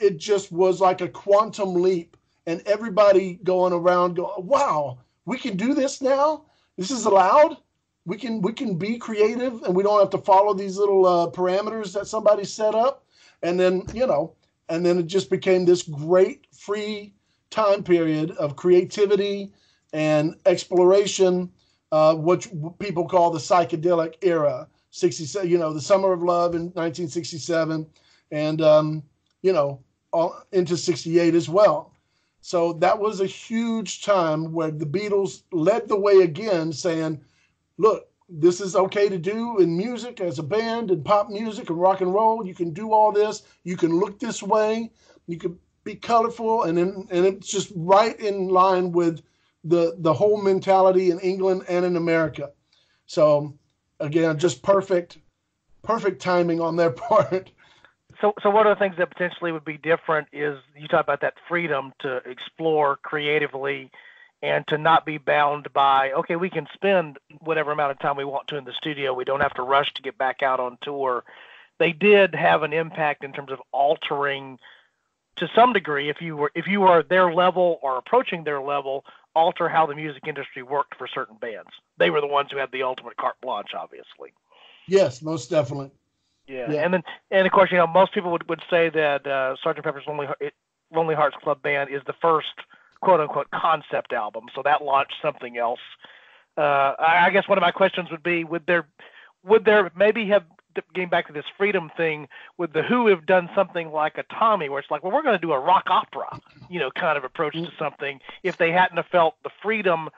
it just was like a quantum leap, and everybody going around going, wow, we can do this now? This is allowed? We can be creative, and we don't have to follow these little parameters that somebody set up. And then, it just became this great free time period of creativity and exploration, which people call the psychedelic era. 67, the Summer of Love in 1967, and into 68 as well. So that was a huge time where the Beatles led the way again, saying, look, this is okay to do in music as a band, and pop music and rock and roll. You can do all this. You can look this way. You can be colorful, and it's just right in line with the whole mentality in England and in America. So again, just perfect timing on their part. So one of the things that potentially would be different is you talk about that freedom to explore creatively and to not be bound by, okay, we can spend whatever amount of time we want to in the studio. We don't have to rush to get back out on tour. They did have an impact in terms of altering, to some degree, if you were their level or approaching their level, alter how the music industry worked for certain bands. They were the ones who had the ultimate carte blanche, obviously. Yes, most definitely. Yeah. And of course, most people would say that Sgt. Pepper's Lonely Hearts Club Band is the first quote unquote concept album. So that launched something else. I guess one of my questions would be, would there maybe have, getting back to this freedom thing, would the Who have done something like a Tommy, where it's like, well, we're going to do a rock opera, kind of approach to something, if they hadn't have felt the freedom,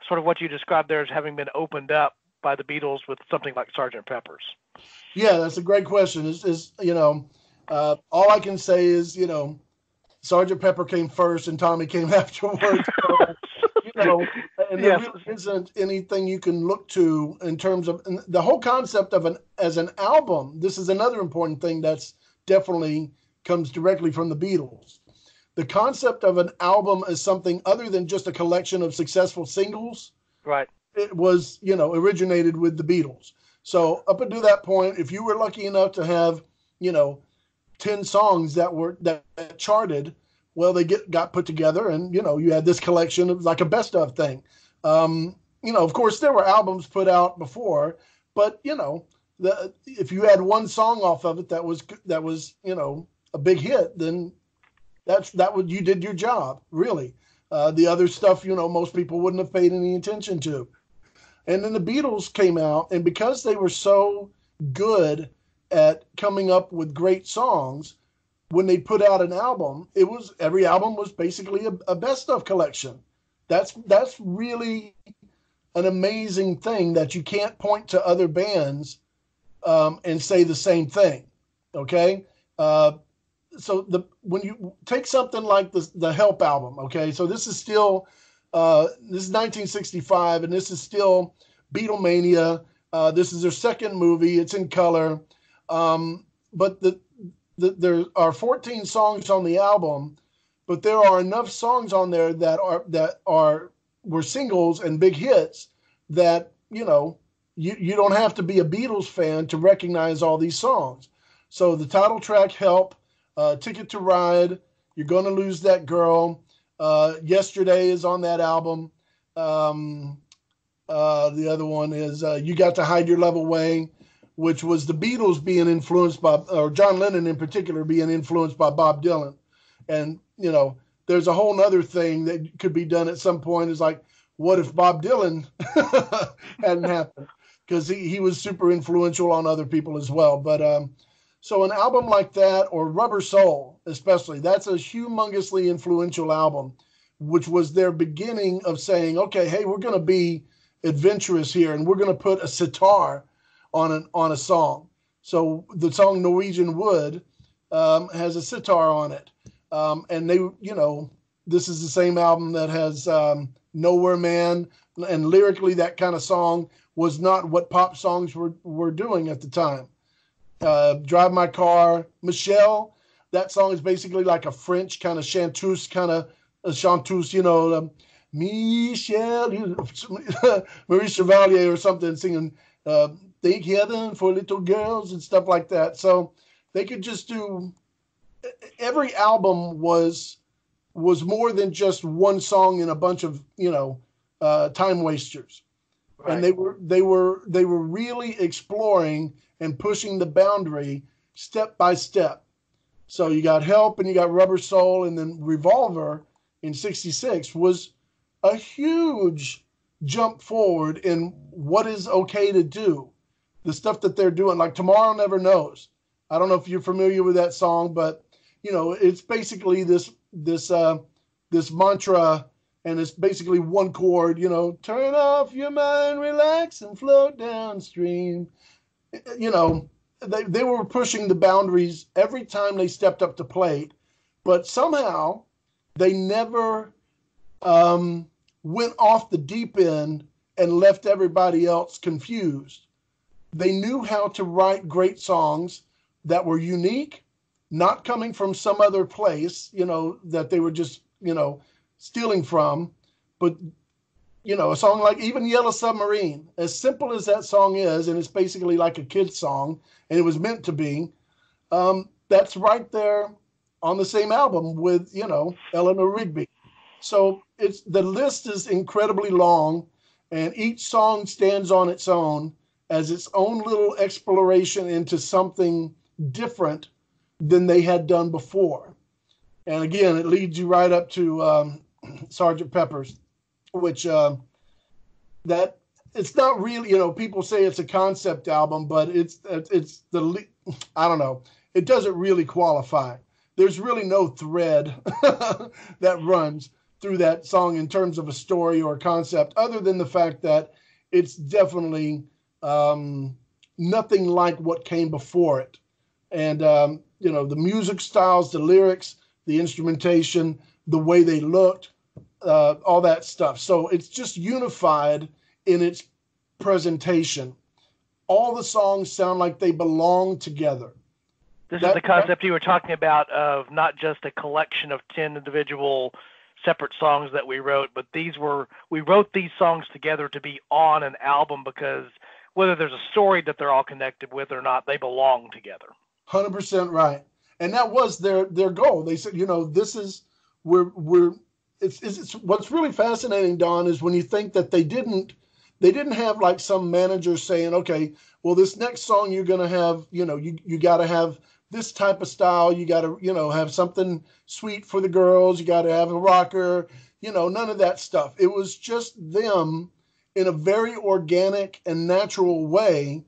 sort of what you described there as having been opened up by the Beatles with something like Sgt. Pepper's? Yeah, that's a great question. All I can say is, Sgt. Pepper came first and Tommy came afterwards. And there really isn't anything you can look to in terms of the whole concept of as an album. This is another important thing that's definitely comes directly from the Beatles. The concept of an album as something other than just a collection of successful singles. Right. It was, originated with the Beatles. So up until that point, if you were lucky enough to have, 10 songs that charted, well, they got put together, and you had this collection of like a best of thing. Of course there were albums put out before, but if you had one song off of it that was a big hit, then you did your job, really. The other stuff, most people wouldn't have paid any attention to. And then the Beatles came out, and because they were so good at coming up with great songs, when they put out an album, every album was basically a best of collection. That's really an amazing thing, that you can't point to other bands and say the same thing. Okay, so when you take something like the Help album, okay, so this is still this is 1965, and this is still Beatlemania. This is their second movie. It's in color, but there are 14 songs on the album, but there are enough songs on there that were singles and big hits that you don't have to be a Beatles fan to recognize all these songs. So the title track, Help, Ticket to Ride, You're Gonna Lose That Girl, Yesterday is on that album. The other one is You Got to Hide Your Love Away, which was the Beatles being influenced by, or John Lennon in particular, being influenced by Bob Dylan. And, there's a whole nother thing that could be done at some point, is like, what if Bob Dylan hadn't happened? Because he was super influential on other people as well. But so an album like that, or Rubber Soul especially, that's a humongously influential album, which was their beginning of saying, okay, hey, we're going to be adventurous here, and we're going to put a sitar on a song. So the song Norwegian Wood has a sitar on it. And they, this is the same album that has Nowhere Man, and lyrically that kind of song was not what pop songs were doing at the time. Drive My Car, Michelle, that song is basically like a French kind of chanteuse, Michelle, Marie Chevalier or something, singing Thank Heaven for Little Girls and stuff like that. So they could just do, every album was more than just one song and a bunch of, time wasters. Right. And they were really exploring and pushing the boundary step by step. So you got Help, and you got Rubber Soul, and then Revolver in '66 was a huge jump forward in what is okay to do. The stuff that they're doing, like Tomorrow Never Knows. I don't know if you're familiar with that song, but it's basically this mantra, and it's basically one chord, turn off your mind, relax, and float downstream. They were pushing the boundaries every time they stepped up to plate, but somehow they never went off the deep end and left everybody else confused. They knew how to write great songs that were unique, not coming from some other place, that they were just, stealing from. But, a song like even Yellow Submarine, as simple as that song is, and it's basically like a kid's song, and it was meant to be, that's right there on the same album with, Eleanor Rigby. So the list is incredibly long, and each song stands on its own as its own little exploration into something different than they had done before. And again, it leads you right up to Sgt. Pepper's, which that it's not really, people say it's a concept album, but I don't know. It doesn't really qualify. There's really no thread that runs through that song in terms of a story or a concept, other than the fact that it's definitely nothing like what came before it. And, the music styles, the lyrics, the instrumentation, the way they looked, all that stuff. So it's just unified in its presentation. All the songs sound like they belong together. This is the concept you were talking about, of not just a collection of 10 individual separate songs that we wrote, but we wrote these songs together to be on an album, because whether there's a story that they're all connected with or not, they belong together. 100% right. And that was their goal. They said, this is it's what's really fascinating, Don, is when you think that they didn't have like some manager saying, okay, well, this next song you're going to have, you got to have this type of style. You got to, have something sweet for the girls. You got to have a rocker, none of that stuff. It was just them in a very organic and natural way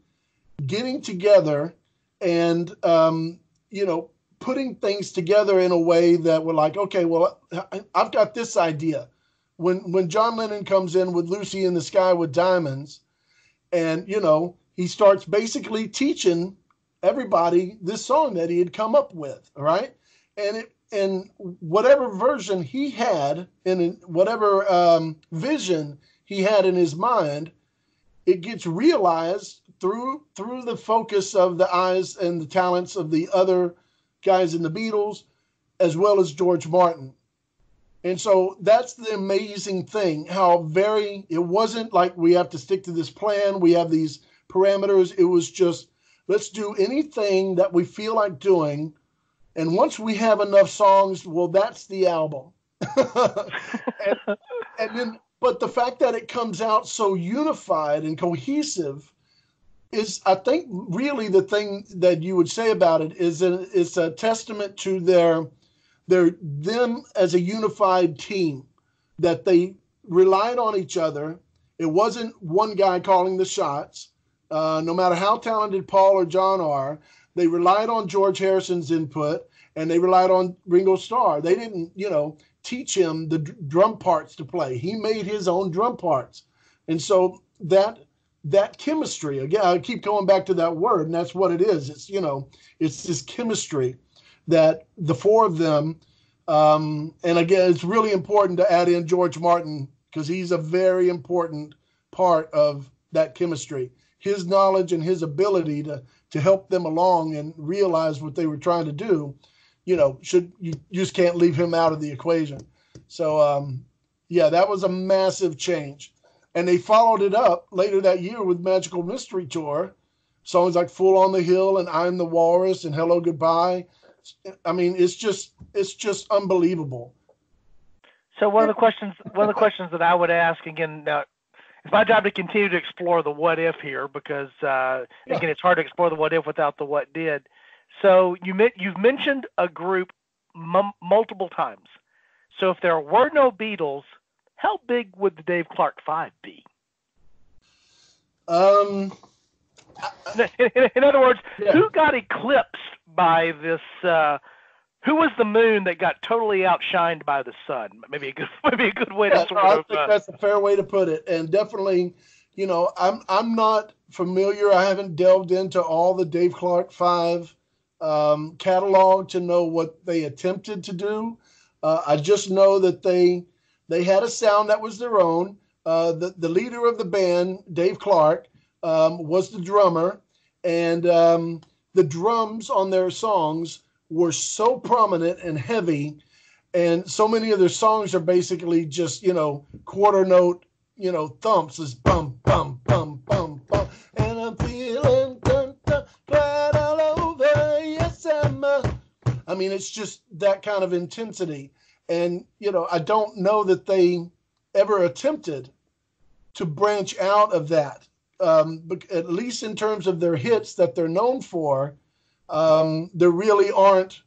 getting together and, putting things together in a way that were like, okay, well, I've got this idea. When John Lennon comes in with Lucy in the Sky with Diamonds, and, he starts basically teaching everybody this song that he had come up with, all right? And whatever version he had, and whatever vision he had in his mind, it gets realized through the focus of the eyes and the talents of the other guys in the Beatles, as well as George Martin. And so that's the amazing thing, how it wasn't like we have to stick to this plan, we have these parameters. It was just, let's do anything that we feel like doing. And once we have enough songs, well, that's the album. and then, but the fact that it comes out so unified and cohesive is, I think, really the thing that you would say about it is it's a testament to them as a unified team, that they relied on each other. It wasn't one guy calling the shots. No matter how talented Paul or John are, they relied on George Harrison's input, and they relied on Ringo Starr. They didn't, teach him the drum parts to play. He made his own drum parts. And so that chemistry, again, I keep going back to that word, and that's what it is. It's, it's this chemistry that the four of them, and again, it's really important to add in George Martin, because he's a very important part of that chemistry. His knowledge and his ability to help them along and realize what they were trying to do, you just can't leave him out of the equation. So, that was a massive change. And they followed it up later that year with Magical Mystery Tour, songs like Fool on the Hill and I'm the Walrus and Hello Goodbye. I mean, it's just unbelievable. So one of the questions that I would ask, again, now, it's my job to continue to explore the what if here, because again, it's hard to explore the what if without the what did. So you've mentioned a group multiple times. So if there were no Beatles, how big would the Dave Clark 5 be? In other words, who got eclipsed by this? Who was the moon that got totally outshined by the sun? Maybe a good way to sort of. I think that's a fair way to put it, and definitely, I'm not familiar. I haven't delved into all the Dave Clark 5 catalog to know what they attempted to do. I just know that they had a sound that was their own. The leader of the band, Dave Clark, was the drummer, and the drums on their songs were so prominent and heavy, and so many of their songs are basically just, quarter note, thumps, is bum, bum, bum, bum, bum, and I'm feeling glad all over, yes, I mean, it's just that kind of intensity. And, I don't know that they ever attempted to branch out of that, at least in terms of their hits that they're known for. There really aren't,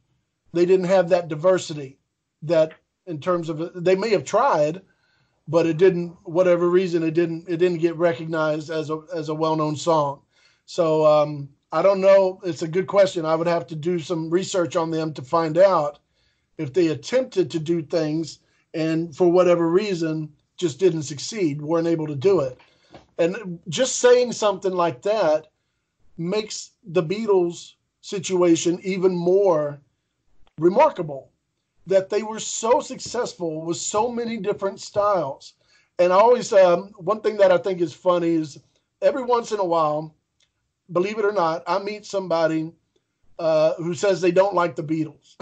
they didn't have that diversity that in terms of, they may have tried, but it didn't, whatever reason, it didn't get recognized as a well-known song. So, I don't know. It's a good question. I would have to do some research on them to find out if they attempted to do things and for whatever reason just didn't succeed, weren't able to do it. And just saying something like that makes the Beatles situation even more remarkable, that they were so successful with so many different styles. And I always, one thing that I think is funny is every once in a while, believe it or not, I meet somebody who says they don't like the Beatles.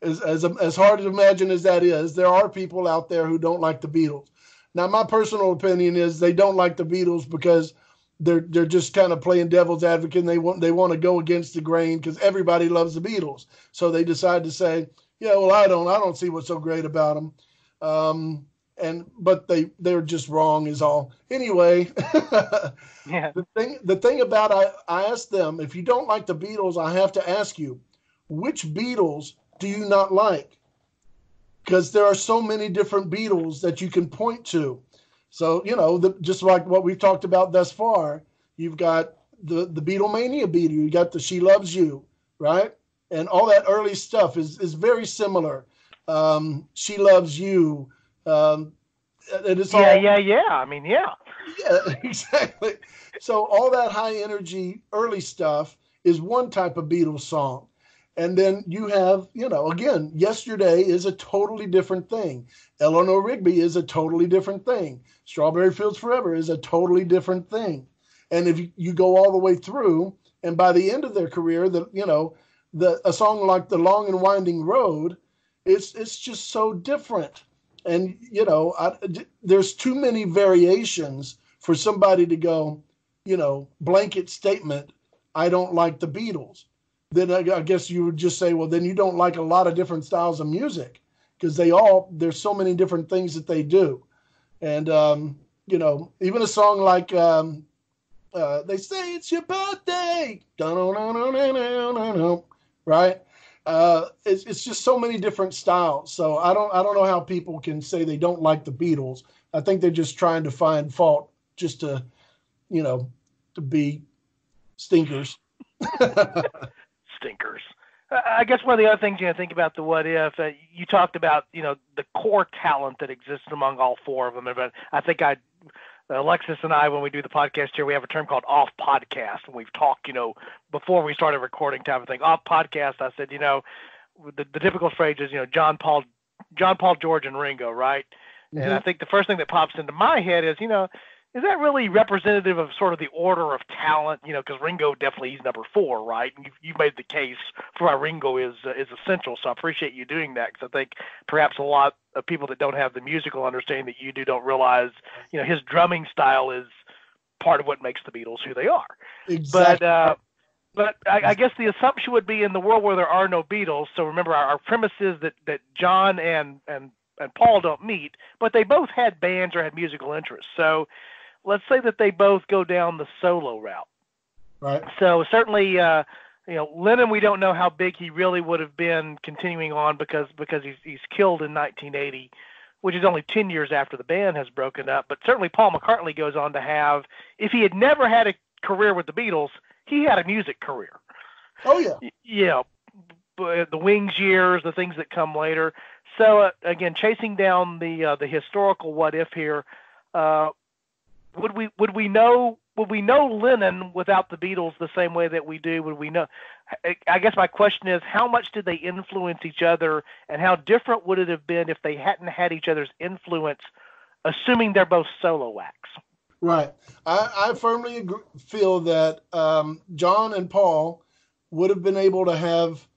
As hard to imagine as that is, there are people out there who don't like the Beatles. Now, my personal opinion is they don't like the Beatles because they're just kind of playing devil's advocate, and they want to go against the grain because everybody loves the Beatles. So they decide to say, I don't see what's so great about them. But they're just wrong is all. Anyway, yeah. The thing about I asked them, if you don't like the Beatles, I have to ask you, which Beatles do you not like? Because there are so many different Beatles that you can point to. So, just like what we've talked about thus far, you've got the Beatlemania Beatle, you got the She Loves You, right? and all that early stuff is very similar. She Loves You. And it's all yeah. I mean, yeah. yeah, exactly. So all that high energy early stuff is one type of Beatles song. And then you have, again, Yesterday is a totally different thing. Eleanor Rigby is a totally different thing. Strawberry Fields Forever is a totally different thing. And if you go all the way through, and by the end of their career, a song like The Long and Winding Road, it's just so different. And, there's too many variations for somebody to go, blanket statement, I don't like the Beatles. Then I guess you would just say, well, then you don't like a lot of different styles of music, because there's so many different things that they do. And, even a song like They Say It's Your Birthday, right? It's just so many different styles. So I don't know how people can say they don't like the Beatles. I think they're just trying to find fault just to be stinkers. Stinkers. I guess one of the other things you think about the What If, you talked about the core talent that exists among all four of them. But I think Alexis and I, when we do the podcast here, we have a term called off podcast, and we've talked before we started recording type of thing. Off podcast, I said the typical phrase is John Paul, George, and Ringo, right? Mm-hmm. And I think the first thing that pops into my head is is that really representative of sort of the order of talent? Because Ringo definitely he's number 4, right? And you've made the case for why Ringo is essential. So I appreciate you doing that, because I think perhaps a lot of people that don't have the musical understanding that you do don't realize, his drumming style is part of what makes the Beatles who they are. Exactly. But I guess the assumption would be in the world where there are no Beatles. So remember, our premise is that John and Paul don't meet, but they both had bands or had musical interests. So let's say that they both go down the solo route. Right. So certainly, Lennon, we don't know how big he really would have been continuing on because he's killed in 1980, which is only 10 years after the band has broken up. But certainly Paul McCartney goes on to have, if he had never had a career with the Beatles, he had a music career. Oh, yeah. Yeah. The Wings years, the things that come later. So again, chasing down the historical what if here, would we know Lennon without the Beatles the same way that we do? Would we know? I guess my question is, how much did they influence each other, and how different would it have been if they hadn't had each other's influence, assuming they're both solo acts? Right. I firmly feel that John and Paul would have been able to have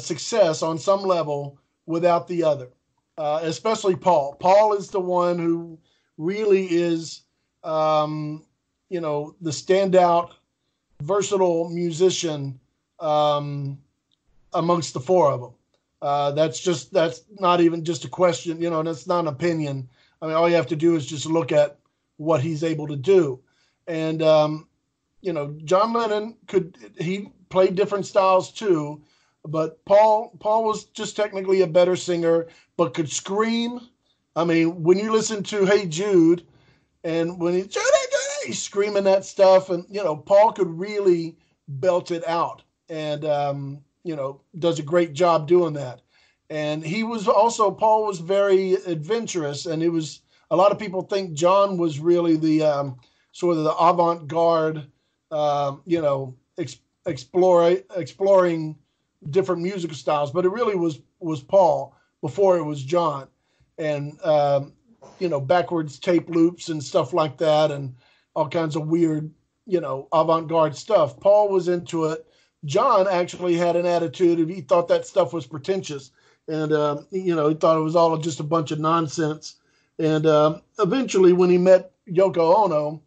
success on some level without the other, especially Paul. Paul is the one who really is the standout, versatile musician amongst the four of them. That's not even just a question, that's not an opinion. I mean, all you have to do is just look at what he's able to do. And, John Lennon he played different styles too, but Paul was just technically a better singer, but could scream. I mean, when you listen to Hey Jude, and when he's screaming that stuff, and, Paul could really belt it out, and, does a great job doing that. And Paul was very adventurous, and a lot of people think John was really the sort of the avant-garde, exploring different musical styles, but it really was Paul before it was John. And, backwards tape loops and stuff like that, and all kinds of weird, avant-garde stuff. Paul was into it. John actually had an attitude of, he thought that stuff was pretentious, and, he thought it was all just a bunch of nonsense. And eventually, when he met Yoko Ono,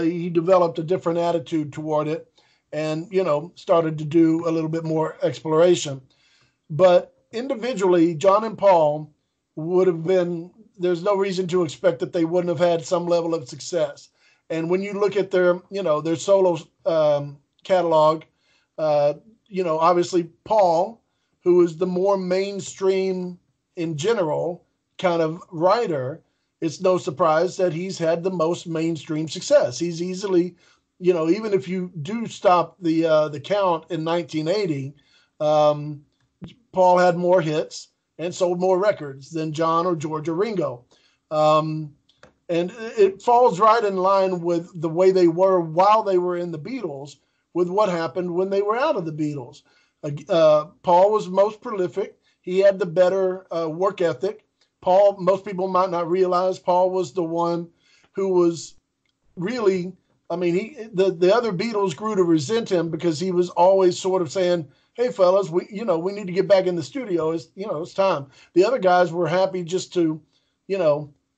he developed a different attitude toward it, and, started to do a little bit more exploration. But individually, John and Paul would have been, there's no reason to expect that they wouldn't have had some level of success. And when you look at their solo catalog, obviously Paul, who is the more mainstream in general kind of writer, it's no surprise that he's had the most mainstream success. He's easily, even if you do stop the count in 1980, Um, Paul had more hits and sold more records than John or George or Ringo. And it falls right in line with the way they were while they were in the Beatles, with what happened when they were out of the Beatles. Paul was most prolific. He had the better work ethic. Paul, most people might not realize, Paul was the one who was really, I mean, the other Beatles grew to resent him because he was always sort of saying, "Hey fellas, we need to get back in the studio. It's time." The other guys were happy just to,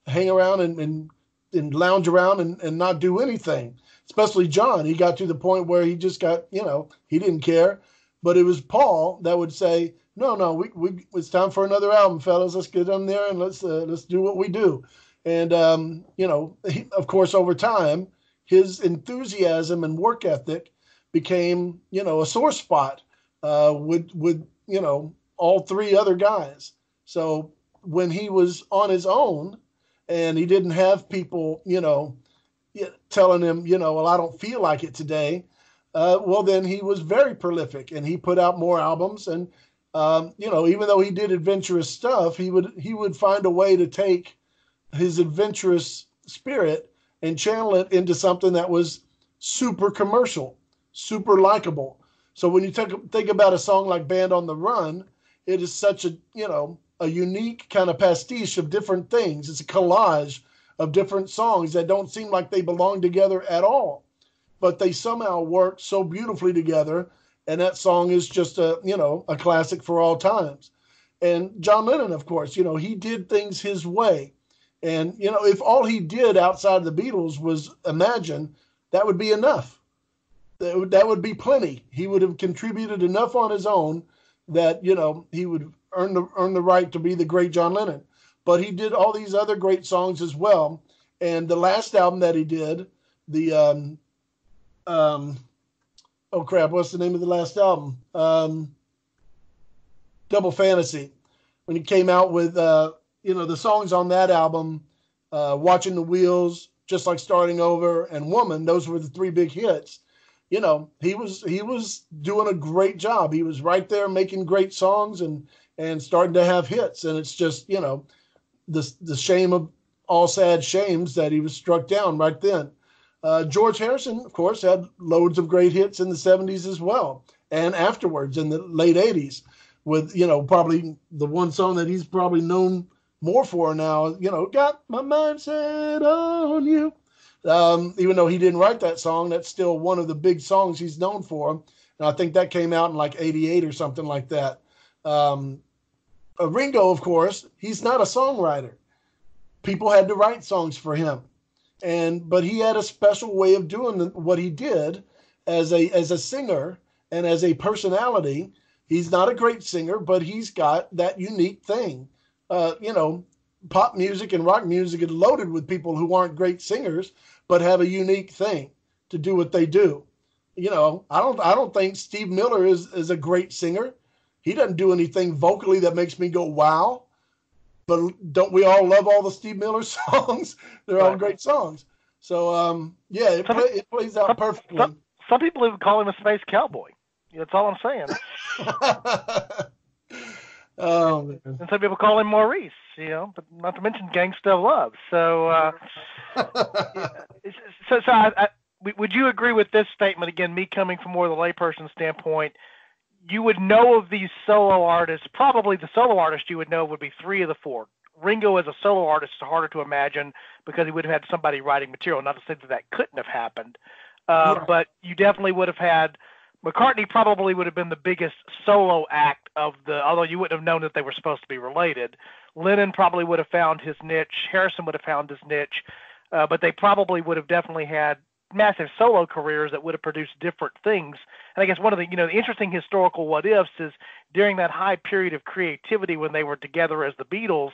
hang around and lounge around and not do anything. Especially John. He got to the point where he just got, he didn't care. But it was Paul that would say, "No, we it's time for another album, fellas. Let's get on there and let's do what we do." And of course, over time, his enthusiasm and work ethic became, a sore spot with all three other guys. So when he was on his own and he didn't have people, telling him, "Well, I don't feel like it today," well, then he was very prolific and he put out more albums. And, even though he did adventurous stuff, he would find a way to take his adventurous spirit and channel it into something that was super commercial, super likable. So when you think about a song like Band on the Run, it is such a unique kind of pastiche of different things. It's a collage of different songs that don't seem like they belong together at all, but they somehow work so beautifully together. And that song is just a classic for all times. And John Lennon, of course, he did things his way. And, if all he did outside of the Beatles was imagine, that would be enough. That would be plenty. He would have contributed enough on his own that, he would earn the right to be the great John Lennon. But he did all these other great songs as well. And the last album that he did, the oh crap, what's the name of the last album? Double Fantasy. When he came out with the songs on that album, Watching the Wheels, Just Like Starting Over, and Woman, those were the three big hits. He was doing a great job. He was right there making great songs and starting to have hits. And it's just, the shame of all sad shames that he was struck down right then. George Harrison, of course, had loads of great hits in the 70s as well, and afterwards in the late 80s with, probably the one song that he's probably known more for now, Got My Mind Set on You. Even though he didn't write that song, that's still one of the big songs he's known for. And I think that came out in like 88 or something like that. Ringo, of course, he's not a songwriter. People had to write songs for him. But he had a special way of doing what he did as a singer and as a personality. He's not a great singer, but he's got that unique thing. Pop music and rock music is loaded with people who aren't great singers, but have a unique thing to do what they do. I don't think Steve Miller is a great singer. He doesn't do anything vocally that makes me go, wow. But don't we all love all the Steve Miller songs? They're all great songs. So, it plays out perfectly. Some people even call him a space cowboy. That's all I'm saying. Oh, man. And some people call him Maurice, but not to mention Gangsta Love. So, would you agree with this statement? Again, me coming from more of the layperson standpoint, you would know of these solo artists, probably the solo artist you would know would be three of the four. Ringo as a solo artist is harder to imagine because he would have had somebody writing material. Not to say that couldn't have happened, but you definitely would have had McCartney. Probably would have been the biggest solo act although you wouldn't have known that they were supposed to be related. Lennon probably would have found his niche. Harrison would have found his niche, but they probably would have definitely had massive solo careers that would have produced different things. And I guess one of the the interesting historical what ifs is during that high period of creativity when they were together as the Beatles,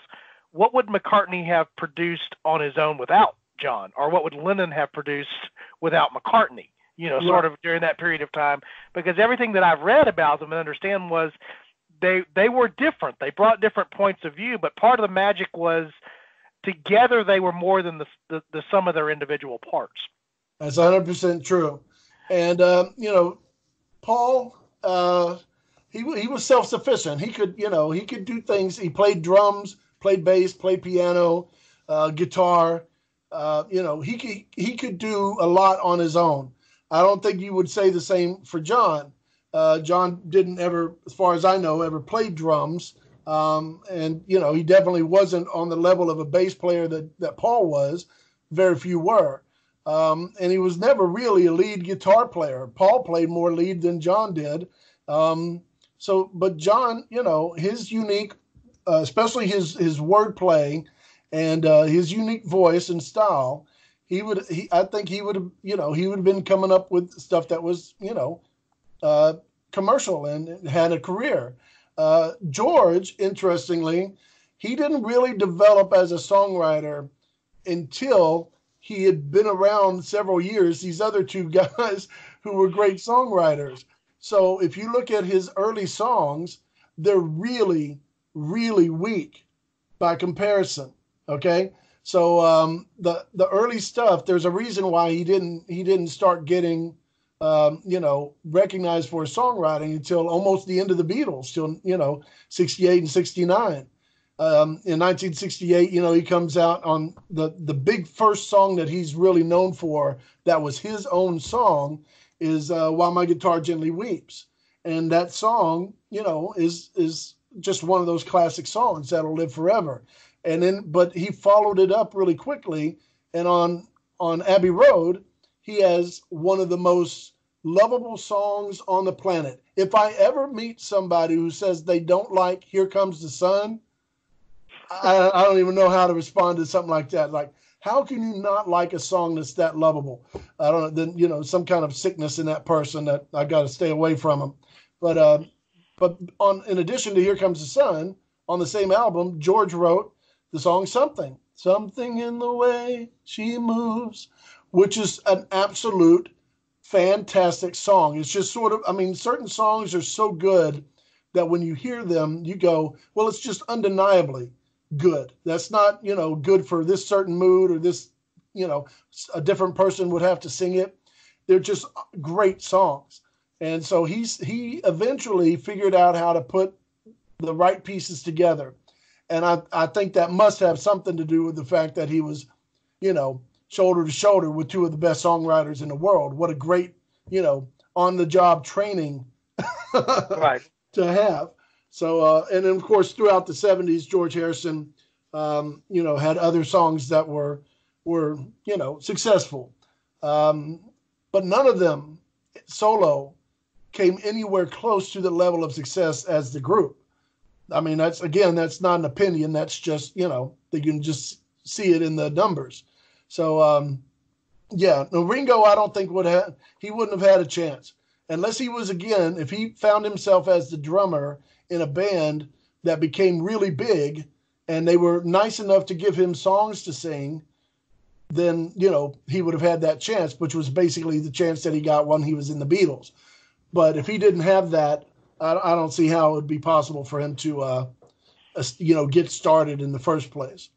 what would McCartney have produced on his own without John, or what would Lennon have produced without McCartney? Sort of during that period of time, because everything that I've read about them and understand was they were different. They brought different points of view, but part of the magic was together they were more than the sum of their individual parts. That's 100% true. And, Paul, he was self-sufficient. He could, he could do things. He played drums, played bass, played piano, guitar. He could do a lot on his own. I don't think you would say the same for John. John didn't ever, as far as I know, ever play drums. And he definitely wasn't on the level of a bass player that Paul was. Very few were. And he was never really a lead guitar player. Paul played more lead than John did. But John, his unique, especially his word play and his unique voice and style, I think he would have been coming up with stuff that was, commercial and had a career. George, interestingly, he didn't really develop as a songwriter until he had been around several years, these other two guys who were great songwriters. So if you look at his early songs, they're really, really weak by comparison. Okay. So the early stuff, there's a reason why he didn't start getting recognized for his songwriting until almost the end of the Beatles, till 68 and 69. In 1968, he comes out on the big first song that he's really known for that was his own song is While My Guitar Gently Weeps. And that song, is just one of those classic songs that'll live forever. But he followed it up really quickly. And on Abbey Road, he has one of the most lovable songs on the planet. If I ever meet somebody who says they don't like Here Comes the Sun, I don't even know how to respond to something like that. Like, how can you not like a song that's that lovable? I don't know. Then, some kind of sickness in that person that I got to stay away from them. But in addition to Here Comes the Sun, on the same album, George wrote the song Something in the Way She Moves, which is an absolute fantastic song. It's just certain songs are so good that when you hear them, you go, well, it's just undeniably good. That's not, good for this certain mood or this, a different person would have to sing it. They're just great songs. And so he eventually figured out how to put the right pieces together. And I think that must have something to do with the fact that he was, shoulder to shoulder with two of the best songwriters in the world. What a great, on the job training right. to have. So, and then of course, throughout the 70s, George Harrison, had other songs that were, successful. But none of them solo came anywhere close to the level of success as the group. I mean, that's not an opinion. That's just, that you can just see it in the numbers. So, Ringo, I don't think he wouldn't have had a chance unless he was, again, if he found himself as the drummer in a band that became really big and they were nice enough to give him songs to sing, then, he would have had that chance, which was basically the chance that he got when he was in the Beatles. But if he didn't have that, I don't see how it would be possible for him to, get started in the first place.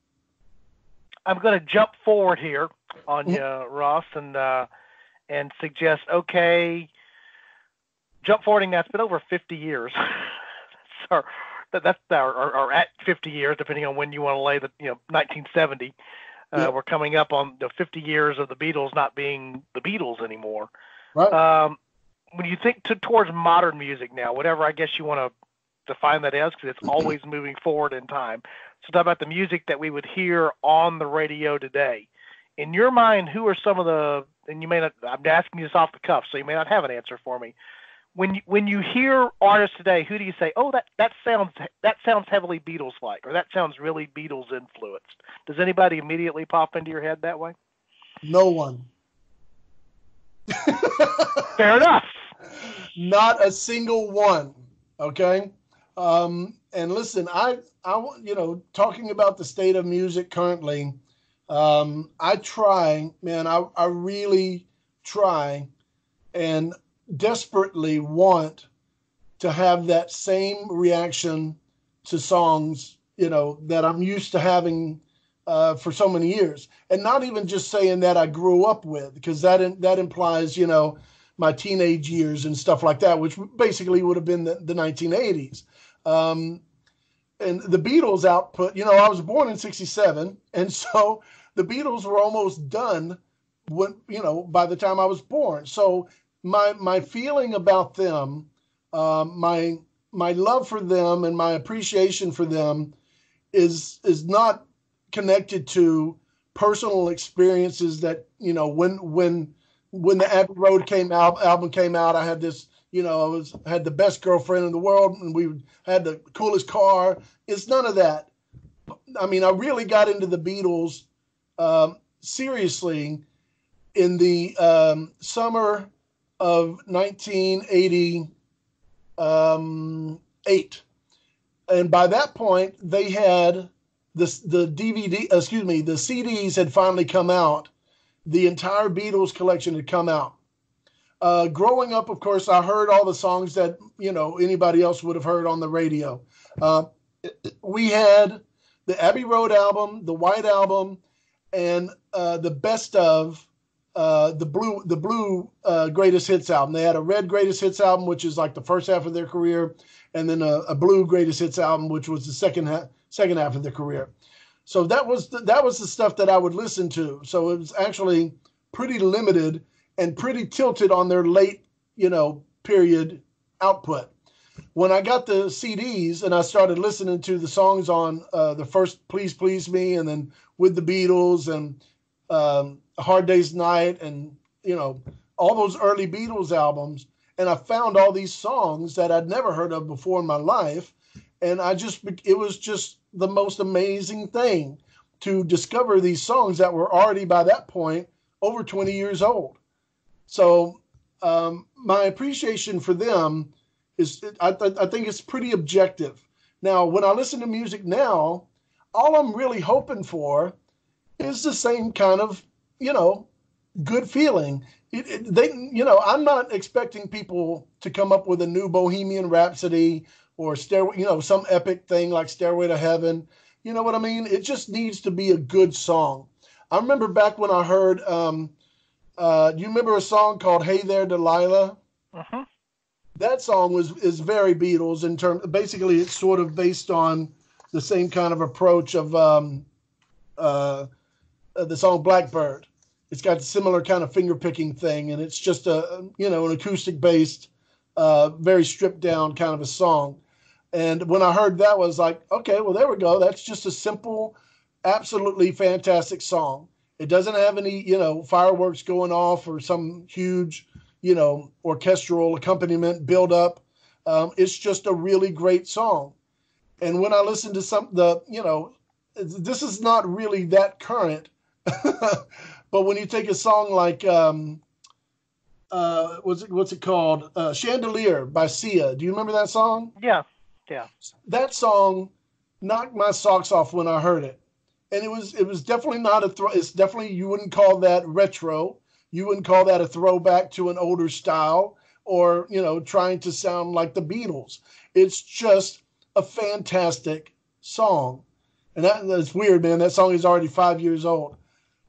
I'm going to jump forward here on you, Ross, and suggest, okay, jump forwarding that's been over 50 years. So that's or at 50 years, depending on when you want to lay the 1970. We're coming up on the 50 years of the Beatles not being the Beatles anymore. Right. When you think towards modern music now, whatever I guess you want to define that as, because it's always moving forward in time. So talk about the music that we would hear on the radio today. In your mind, who are some of the, and you may not, I'm asking you this off the cuff, so you may not have an answer for me. When you hear artists today, who do you say, oh, that sounds heavily Beatles-like, or that sounds really Beatles-influenced? Does anybody immediately pop into your head that way? No one. Fair enough. Not a single one. Okay. And listen, I talking about the state of music currently, I try, man, I really try and desperately want to have that same reaction to songs, that I'm used to having for so many years. And not even just saying that I grew up with, because that implies, my teenage years and stuff like that, which basically would have been the 1980s. And the Beatles output, I was born in 67, and so the Beatles were almost done when, by the time I was born. So my feeling about them, my love for them and my appreciation for them is not connected to personal experiences that, when the Abbey Road album came out, I had this, had the best girlfriend in the world, and we had the coolest car. It's none of that. I mean, I really got into the Beatles seriously in the summer of 1988. And by that point, they had the CDs had finally come out. The entire Beatles collection had come out. Growing up, of course, I heard all the songs that, anybody else would have heard on the radio. We had the Abbey Road album, the White Album, and the best of the blue greatest hits album. They had a red greatest hits album, which is like the first half of their career, and then a blue greatest hits album, which was the second half of their career. So that was the stuff that I would listen to. So it was actually pretty limited and pretty tilted on their late, period output. When I got the CDs and I started listening to the songs on the first Please Please Me, and then With the Beatles, and A Hard Day's Night, and, all those early Beatles albums, and I found all these songs that I'd never heard of before in my life. And it was just the most amazing thing to discover these songs that were already by that point over 20 years old. So my appreciation for them is, I think it's pretty objective. Now, when I listen to music now, all I'm really hoping for is the same kind of, good feeling. I'm not expecting people to come up with a new Bohemian Rhapsody or some epic thing like Stairway to Heaven. You know what I mean? It just needs to be a good song. I remember back when I heard, you remember a song called Hey There, Delilah? Uh-huh. That song is very Beatles in terms. Basically, it's sort of based on the same kind of approach of the song Blackbird. It's got a similar kind of finger picking thing, and it's just an acoustic based, very stripped down kind of a song. And when I heard that, I was like, okay, well, there we go. That's just a simple, absolutely fantastic song. It doesn't have any, fireworks going off or some huge, orchestral accompaniment build up. It's just a really great song. And when I listen to this is not really that current, but when you take a song like, what's it called? Chandelier by Sia. Do you remember that song? Yeah. That song knocked my socks off when I heard it. And it was definitely not it's definitely, you wouldn't call that retro. You wouldn't call that a throwback to an older style or, trying to sound like the Beatles. It's just a fantastic song. And that's weird, man. That song is already 5 years old.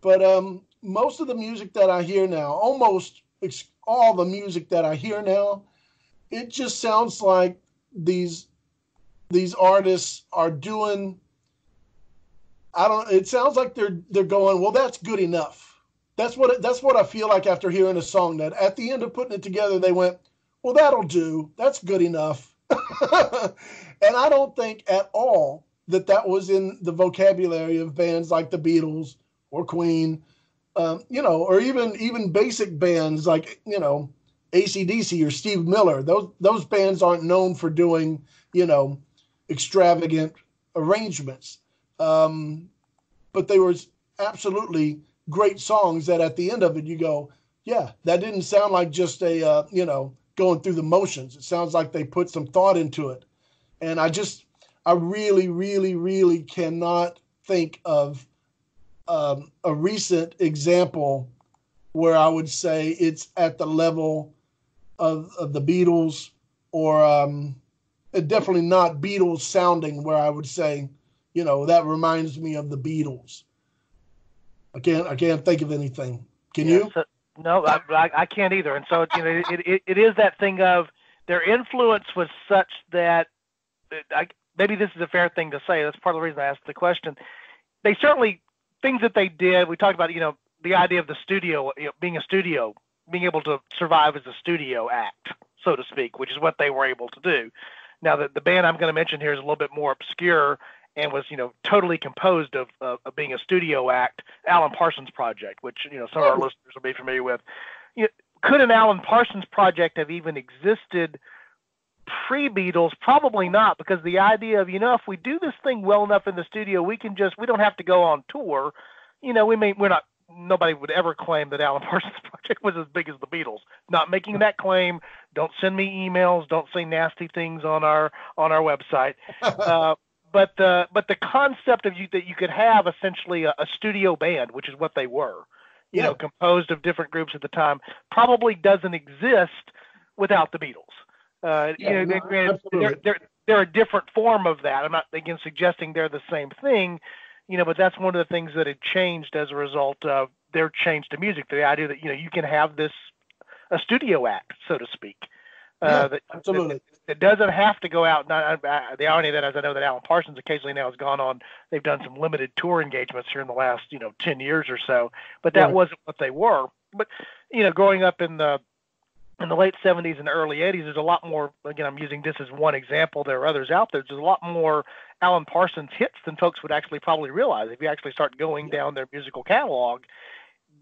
But most of the music that I hear now, almost all the music that I hear now, it just sounds like these artists are doing, it sounds like they're going, well, that's good enough. That's what I feel like after hearing a song, that at the end of putting it together, they went, well, that'll do. That's good enough. And I don't think at all that was in the vocabulary of bands like the Beatles or Queen, or even basic bands like, AC/DC or Steve Miller. Those bands aren't known for doing, extravagant arrangements. But they were absolutely great songs that at the end of it, you go, yeah, that didn't sound like just a, going through the motions. It sounds like they put some thought into it. And I really, really, really cannot think of a recent example where I would say it's at the level of the Beatles, or definitely not Beatles sounding, where I would say, that reminds me of the Beatles. I can't think of anything. Can you? No, I can't either. And so it is that thing of their influence was such that maybe this is a fair thing to say. That's part of the reason I asked the question. They certainly things that they did. We talked about the idea of the studio, being a studio, being able to survive as a studio act, so to speak, which is what they were able to do. Now, the band I'm going to mention here is a little bit more obscure and was, totally composed of being a studio act, Alan Parsons Project, which, some of our listeners will be familiar with. Could an Alan Parsons Project have even existed pre-Beatles? Probably not, because the idea of, if we do this thing well enough in the studio, we don't have to go on tour. Nobody would ever claim that Alan Parsons Project was as big as the Beatles. Not making that claim. Don't send me emails. Don't say nasty things on our website. But the concept of that you could have essentially a studio band, which is what they were, composed of different groups at the time, probably doesn't exist without the Beatles. They're a different form of that. I'm not again suggesting they're the same thing, but that's one of the things that had changed as a result of their change to music. The idea that you can have a studio act, so to speak. Absolutely. It doesn't have to go out. The irony of that is I know that Alan Parsons occasionally now has gone on. They've done some limited tour engagements here in the last 10 years or so, but that wasn't what they were. But growing up in the late 70s and early 80s, there's a lot more. Again, I'm using this as one example. There are others out there. There's a lot more Alan Parsons hits than folks would actually probably realize if you actually start going down their musical catalog.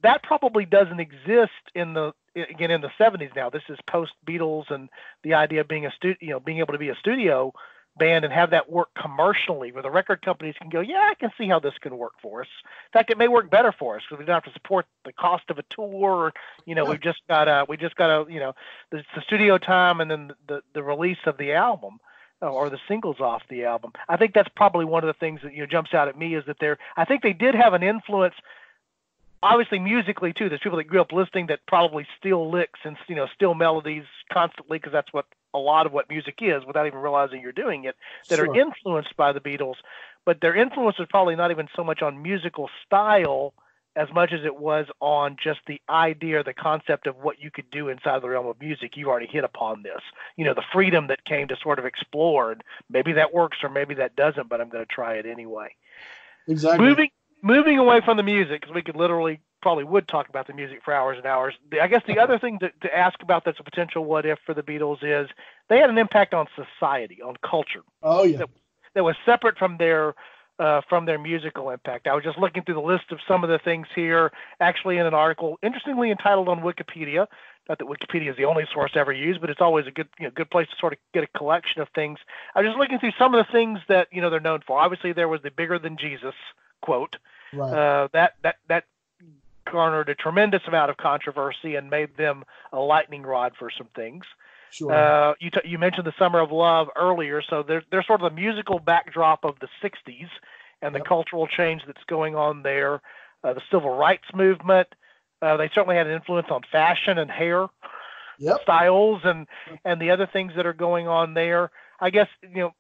That probably doesn't exist in the 70s. Now this is post Beatles, and the idea of being being able to be a studio band and have that work commercially, where the record companies can go, I can see how this can work for us. In fact, it may work better for us because we don't have to support the cost of a tour. We've just got the studio time and then the release of the album or the singles off the album. I think that's probably one of the things that jumps out at me is that I think they did have an influence. Obviously, musically too. There's people that grew up listening that probably steal licks and steal melodies constantly, because that's what a lot of what music is, without even realizing you're doing it. That are influenced by the Beatles, but their influence was probably not even so much on musical style as much as it was on just the idea, the concept of what you could do inside the realm of music. You already hit upon this. The freedom that came to sort of explore. And maybe that works or maybe that doesn't, but I'm going to try it anyway. Exactly. Moving away from the music, because we could probably would talk about the music for hours and hours. I guess the other thing to ask about that's a potential what if for the Beatles is they had an impact on society, on culture. Oh yeah. That was separate from their musical impact. I was just looking through the list of some of the things here, actually in an article, interestingly entitled on Wikipedia. Not that Wikipedia is the only source ever used, but it's always a good place to sort of get a collection of things. I was just looking through some of the things that they're known for. Obviously, there was the "bigger than Jesus" quote. Right. That garnered a tremendous amount of controversy and made them a lightning rod for some things. Sure. You mentioned the Summer of Love earlier, so they're sort of the musical backdrop of the '60s and the cultural change that's going on there. The civil rights movement. They certainly had an influence on fashion and hair styles and the other things that are going on there. I guess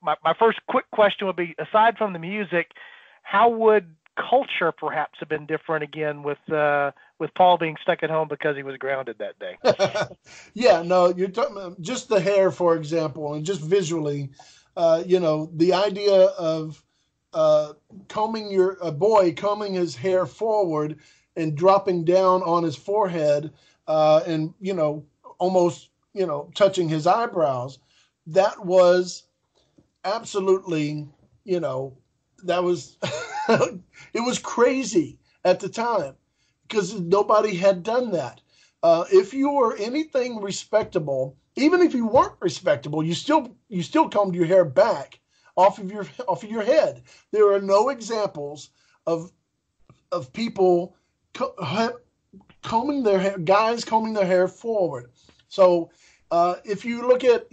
my first quick question would be, aside from the music, how would culture perhaps have been different again with Paul being stuck at home because he was grounded that day? Yeah, no, you're talking about just the hair, for example, and just visually, the idea of combing a boy combing his hair forward and dropping down on his forehead, and almost touching his eyebrows. That was absolutely, that was it was crazy at the time because nobody had done that. If you were anything respectable, even if you weren't respectable, you still combed your hair back off of your head. There are no examples of people combing their hair, guys combing their hair forward. So if you look at,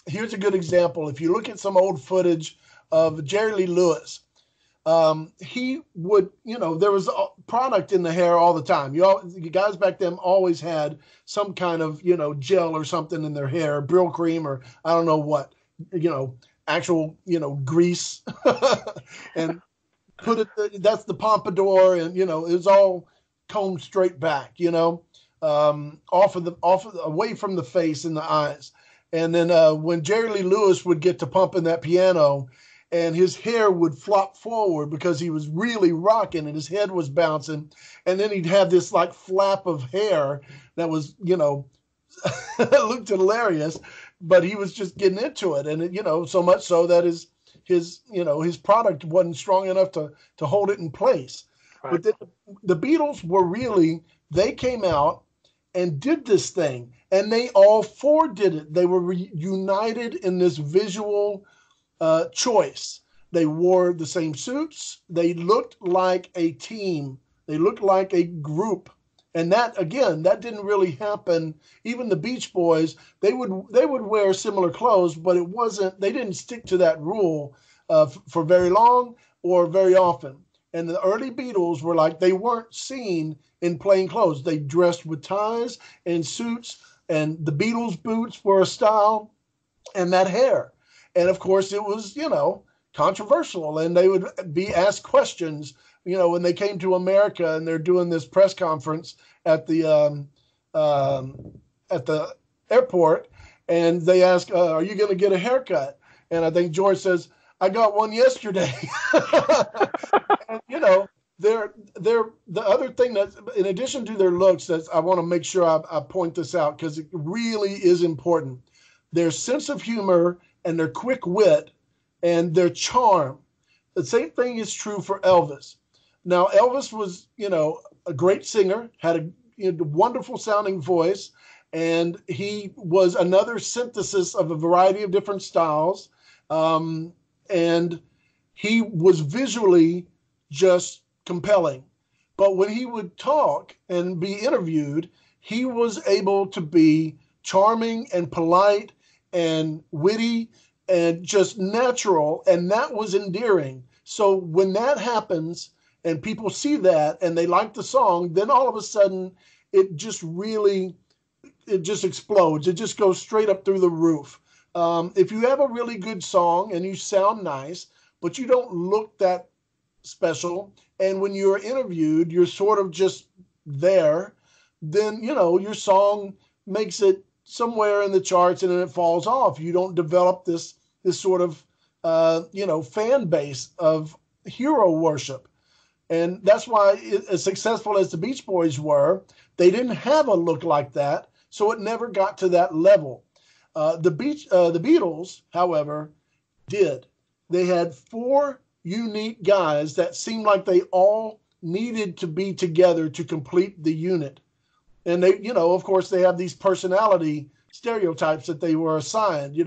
here's a good example. If you look at some old footage of Jerry Lee Lewis, he would, there was a product in the hair all the time. You guys back then always had some kind of, gel or something in their hair, Brill cream, or I don't know what, actual, grease, and put it. That's the pompadour, and it was all combed straight back, away from the face and the eyes. And then when Jerry Lee Lewis would get to pumping that piano, and his hair would flop forward because he was really rocking and his head was bouncing, and then he'd have this like flap of hair that was, looked hilarious, but he was just getting into it, and so much so that his product wasn't strong enough to hold it in place. Right. But then the Beatles they came out and did this thing, and they all four did it. They were united in this visual choice. They wore the same suits. They looked like a team. They looked like a group. And that didn't really happen. Even the Beach Boys, they would wear similar clothes, but they didn't stick to that rule for very long or very often. And the early Beatles were like, they weren't seen in plain clothes. They dressed with ties and suits, and the Beatles boots were a style, and that hair. And of course it was, controversial, and they would be asked questions, when they came to America and they're doing this press conference at the airport, and they ask, are you going to get a haircut? And I think George says, I got one yesterday. And, they're the other thing that, in addition to their looks, that I want to make sure I point this out because it really is important. Their sense of humor and their quick wit and their charm. The same thing is true for Elvis. Now, Elvis was, a great singer, had a wonderful sounding voice, and he was another synthesis of a variety of different styles. And he was visually just compelling. But when he would talk and be interviewed, he was able to be charming and polite and witty and just natural, and that was endearing. So when that happens and people see that and they like the song, then all of a sudden it just explodes. It just goes straight up through the roof. If you have a really good song and you sound nice, but you don't look that special, and when you're interviewed, you're sort of just there, then, your song makes it somewhere in the charts and then it falls off. You don't develop this sort of, fan base of hero worship. And that's why, as successful as the Beach Boys were, they didn't have a look like that, so it never got to that level. The Beatles, however, did. They had four unique guys that seemed like they all needed to be together to complete the unit. And they, of course, they have these personality stereotypes that they were assigned.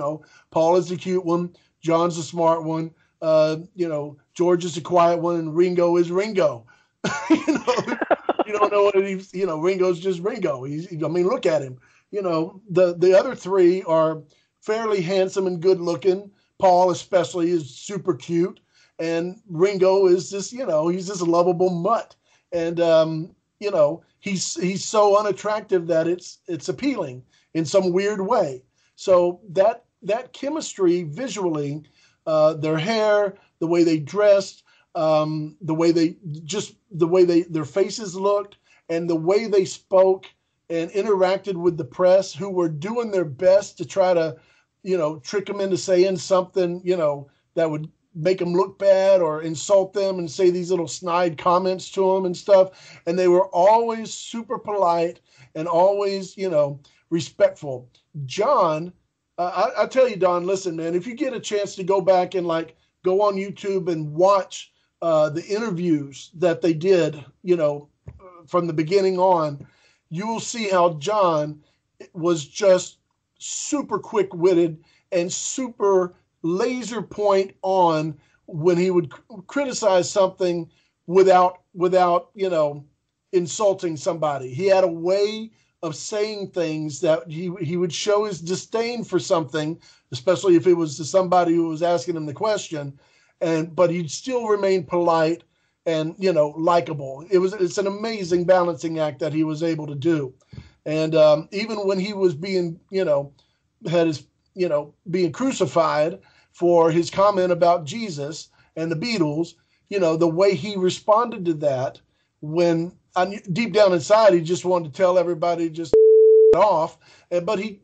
Paul is the cute one, John's the smart one, George is the quiet one, and Ringo is Ringo. You don't know what he's, Ringo's just Ringo. Look at him. The other three are fairly handsome and good looking. Paul especially is super cute. And Ringo is just, he's just a lovable mutt. And, he's so unattractive that it's appealing in some weird way. So that chemistry visually, their hair, the way they dressed, the way their faces looked, and the way they spoke and interacted with the press, who were doing their best to try to, trick them into saying something, that would make them look bad or insult them and say these little snide comments to them and stuff. And they were always super polite and always, respectful. John, I tell you, Don, listen, man, if you get a chance to go back and go on YouTube and watch the interviews that they did, from the beginning on, you will see how John was just super quick-witted and super laser point on when he would criticize something without insulting somebody. He had a way of saying things that he would show his disdain for something, especially if it was to somebody who was asking him the question, but he'd still remain polite and likable. It's an amazing balancing act that he was able to do. And even when he was being being crucified for his comment about Jesus and the Beatles, the way he responded to that when deep down inside, he just wanted to tell everybody just off, but he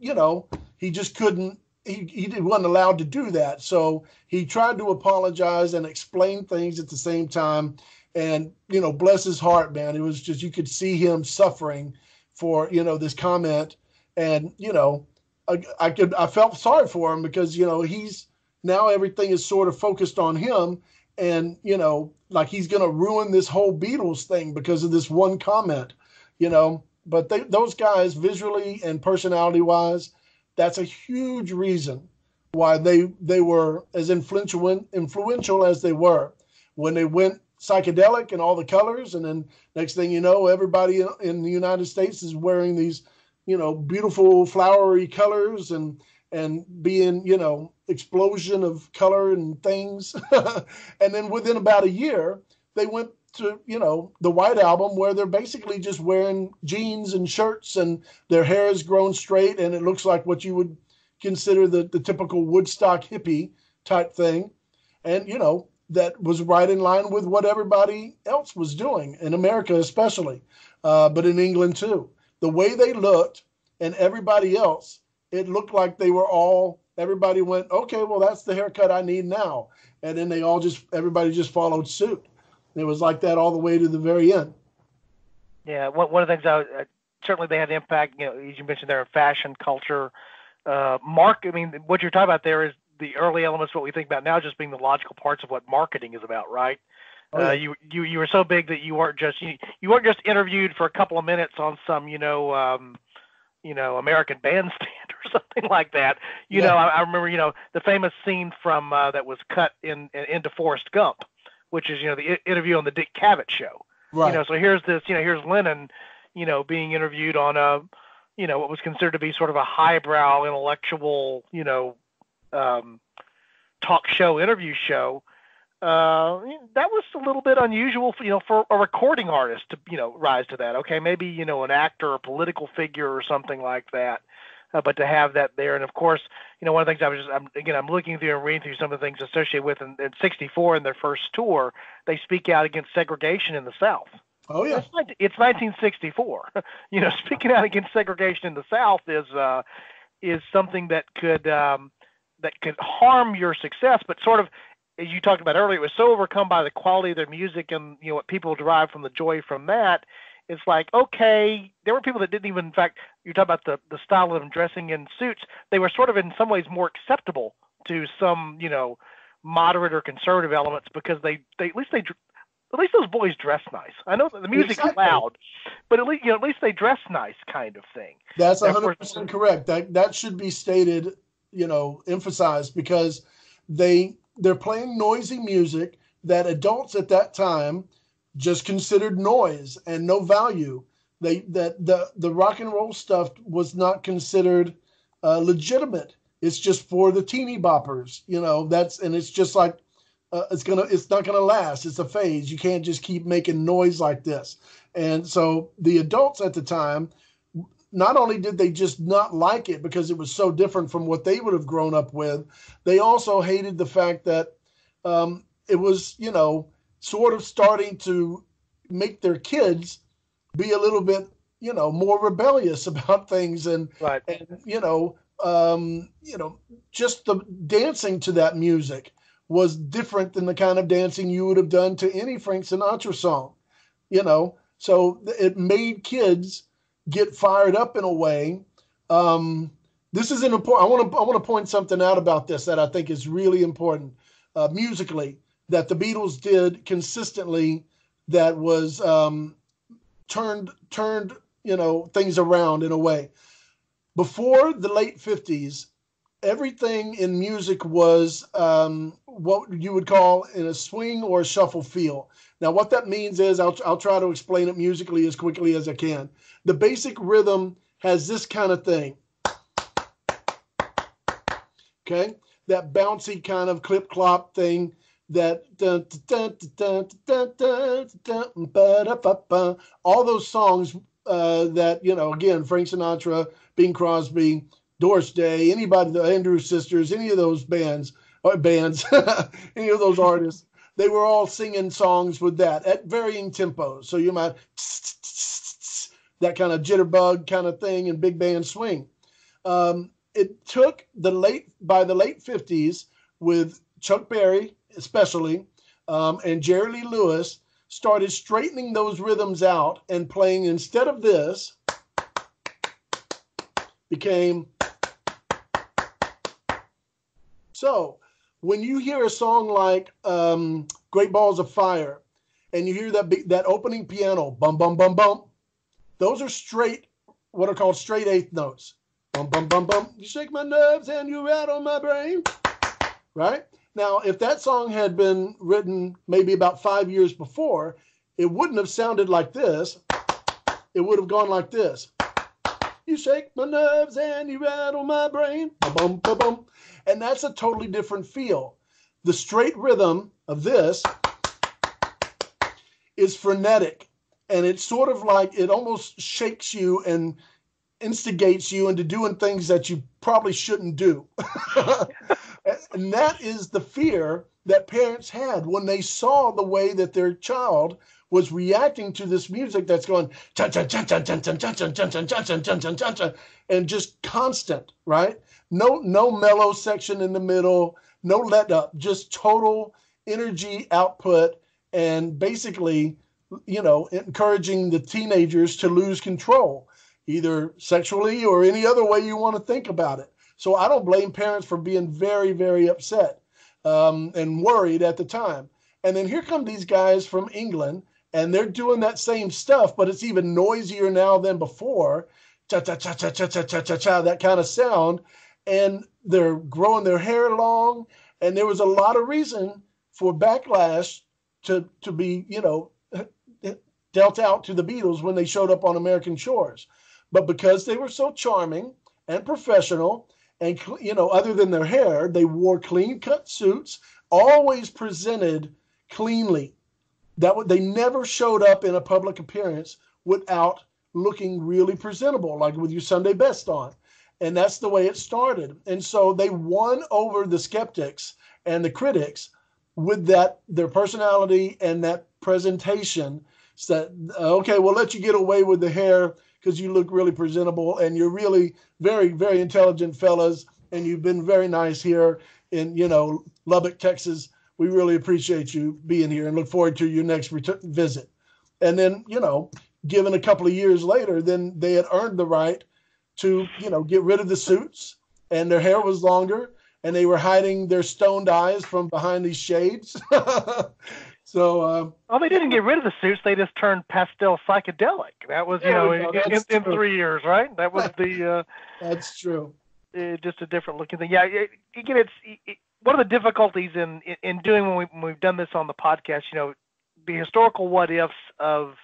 just couldn't. He wasn't allowed to do that. So he tried to apologize and explain things at the same time. And, bless his heart, man, it was just, you could see him suffering for, this comment. And, I felt sorry for him because, he's now everything is sort of focused on him. And, like he's going to ruin this whole Beatles thing because of this one comment, but those guys visually and personality wise, that's a huge reason why they were as influential as they were when they went psychedelic and all the colors. And then next thing you know, everybody in the United States is wearing these, beautiful flowery colors and being, explosion of color and things. And then within about a year, they went to, the White Album, where they're basically just wearing jeans and shirts and their hair is grown straight. And it looks like what you would consider the typical Woodstock hippie type thing. And, that was right in line with what everybody else was doing in America, especially, but in England too. The way they looked and everybody else, it looked like everybody went, okay, well, that's the haircut I need now. And then everybody just followed suit. It was like that all the way to the very end. Yeah, one of the things certainly they had an impact. As you mentioned, their fashion culture, what you're talking about there is the early elements. What we think about now, just being the logical parts of what marketing is about, right? Oh, yeah. You were so big that you weren't just interviewed for a couple of minutes on some American Bandstand or something like that. I remember the famous scene from that was cut into Forrest Gump, which is, the interview on the Dick Cavett show. Right. So here's Lennon, being interviewed on what was considered to be sort of a highbrow intellectual, talk show, interview show. That was a little bit unusual for a recording artist to, rise to that. Okay. Maybe, an actor or political figure or something like that. But to have that there, and of course, one of the things I'm looking through and reading through some of the things associated with in '64 in their first tour, they speak out against segregation in the South. Oh yeah, it's 1964. Speaking out against segregation in the South is something that could harm your success, but sort of, as you talked about earlier, it was so overcome by the quality of their music and what people derive from the joy from that. It's like, okay, there were people that didn't even, in fact, you talk about the style of them dressing in suits. They were sort of in some ways more acceptable to some, moderate or conservative elements because they at least those boys dress nice. I know that the music's loud, but at least they dress nice, kind of thing. That's 100% correct. That should be stated, emphasized, because they're playing noisy music that adults at that time just considered noise and no value. The rock and roll stuff was not considered legitimate. It's just for the teeny boppers, and it's just like it's not gonna last. It's a phase. You can't just keep making noise like this. And so the adults at the time, not only did they just not like it because it was so different from what they would have grown up with, they also hated the fact that it was, sort of starting to make their kids be a little bit, more rebellious about things. And, right. Just the dancing to that music was different than the kind of dancing you would have done to any Frank Sinatra song, so it made kids get fired up in a way. This is an important, I want to point something out about this that I think is really important musically, that the Beatles did consistently, that was turned things around in a way. Before the late 50s, everything in music was what you would call in a swing or a shuffle feel. Now, what that means is, I'll try to explain it musically as quickly as I can. The basic rhythm has this kind of thing. Okay? That bouncy kind of clip-clop thing, that all those songs that, again, Frank Sinatra, Bing Crosby, Doris Day, anybody, the Andrews Sisters, any of those bands, any of those artists, they were all singing songs with that at varying tempos. So you might that kind of jitterbug kind of thing and big band swing. It took by the late 50s with Chuck Berry especially and Jerry Lee Lewis started straightening those rhythms out and playing instead of this became. So when you hear a song like Great Balls of Fire and you hear that opening piano, bum, bum, bum, bum, those are what are called straight eighth notes. Bum, bum, bum, bum. You shake my nerves and you rattle my brain. Right? Now, if that song had been written maybe about 5 years before, it wouldn't have sounded like this. It would have gone like this. You shake my nerves and you rattle my brain. Ba-bum, ba-bum. And that's a totally different feel. The straight rhythm of this is frenetic. And it's sort of like it almost shakes you and instigates you into doing things that you probably shouldn't do. And that is the fear that parents had when they saw the way that their child was reacting to this music that's going and just constant, right? No mellow section in the middle, no let up, just total energy output and basically, encouraging the teenagers to lose control, either sexually or any other way you want to think about it. So I don't blame parents for being very, very upset and worried at the time. And then here come these guys from England, and they're doing that same stuff, but it's even noisier now than before. Cha-cha-cha-cha-cha-cha-cha-cha, that kind of sound. And they're growing their hair long. And there was a lot of reason for backlash to be, dealt out to the Beatles when they showed up on American shores. But because they were so charming and professional, and, other than their hair, they wore clean-cut suits, always presented cleanly. They never showed up in a public appearance without looking really presentable, like with your Sunday best on. And that's the way it started. And so they won over the skeptics and the critics with their personality and that presentation. So that, okay, we'll let you get away with the hair because you look really presentable and you're really very, very intelligent fellas, and you've been very nice here in, Lubbock, Texas. We really appreciate you being here and look forward to your next visit. And then, given a couple of years later, then they had earned the right to, get rid of the suits, and their hair was longer, and they were hiding their stoned eyes from behind these shades. So, they didn't get rid of the suits. They just turned pastel psychedelic. That was, in 3 years, right? That was the. That's true. Just a different looking thing. Yeah. Again, it's one of the difficulties in doing when we've done this on the podcast. The historical what ifs of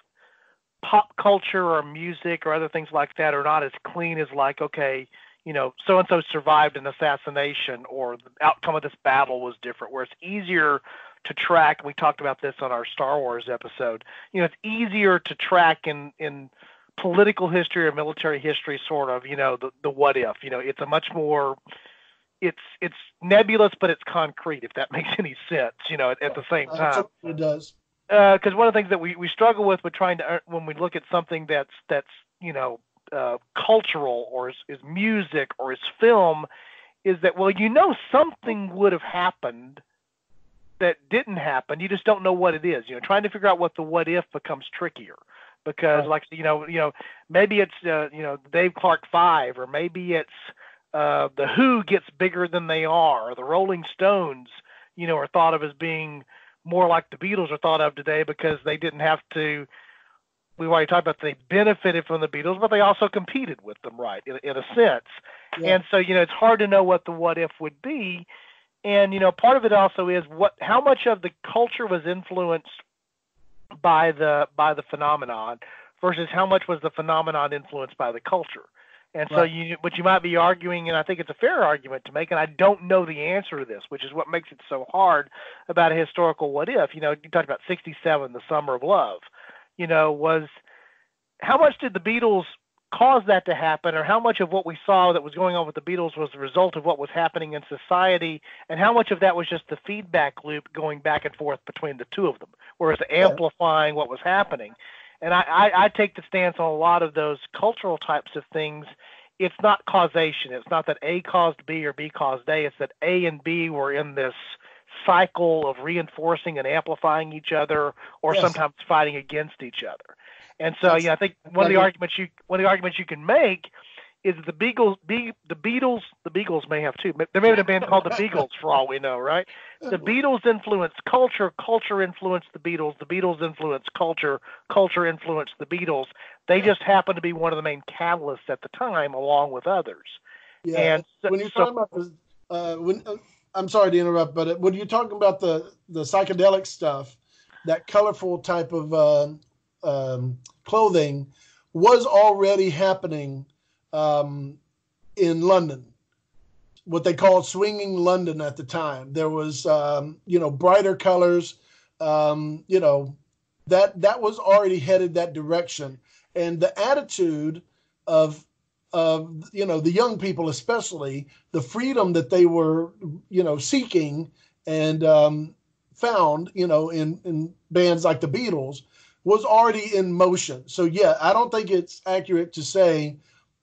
pop culture or music or other things like that are not as clean as like, okay, so and so survived an assassination or the outcome of this battle was different. Where it's easier to track. We talked about this on our Star Wars episode. It's easier to track in political history or military history, sort of, the what if, it's a much more, it's nebulous, but it's concrete, if that makes any sense, at the same time. It does. Because one of the things that we struggle with trying to, when we look at something that's cultural or is music or is film, is that, something would have happened that didn't happen. You just don't know what it is. Trying to figure out what the what if becomes trickier because, maybe it's Dave Clark 5, or maybe it's the Who gets bigger than they are, or the Rolling Stones, are thought of as being more like the Beatles are thought of today because they didn't have to. We've already talked about they benefited from the Beatles, but they also competed with them, right, in a sense. Yeah. And so, it's hard to know what the what if would be. And, part of it also is how much of the culture was influenced by the phenomenon versus how much was the phenomenon influenced by the culture. And so what you might be arguing, and I think it's a fair argument to make, and I don't know the answer to this, which is what makes it so hard about a historical what if. You talked about 67, the Summer of Love, was how much did the Beatles caused that to happen, or how much of what we saw that was going on with the Beatles was the result of what was happening in society, and how much of that was just the feedback loop going back and forth between the two of them, whereas amplifying what was happening. And I take the stance on a lot of those cultural types of things. It's not causation. It's not that A caused B or B caused A. It's that A and B were in this cycle of reinforcing and amplifying each other, or sometimes fighting against each other. And so, I think one of the arguments you can make is that the Beatles may have too. There may have been a band called the Beagles for all we know, right? The Beatles influenced culture, culture influenced the Beatles influenced culture, culture influenced the Beatles. They just happened to be one of the main catalysts at the time, along with others. Yeah. And when you're talking about I'm sorry to interrupt, but when you're talking about the psychedelic stuff, that colorful type of clothing was already happening in London, what they called swinging London at the time. There was, brighter colors, that was already headed that direction. And the attitude of the young people, especially the freedom that they were, seeking and found, in bands like the Beatles, was already in motion. So yeah, I don't think it's accurate to say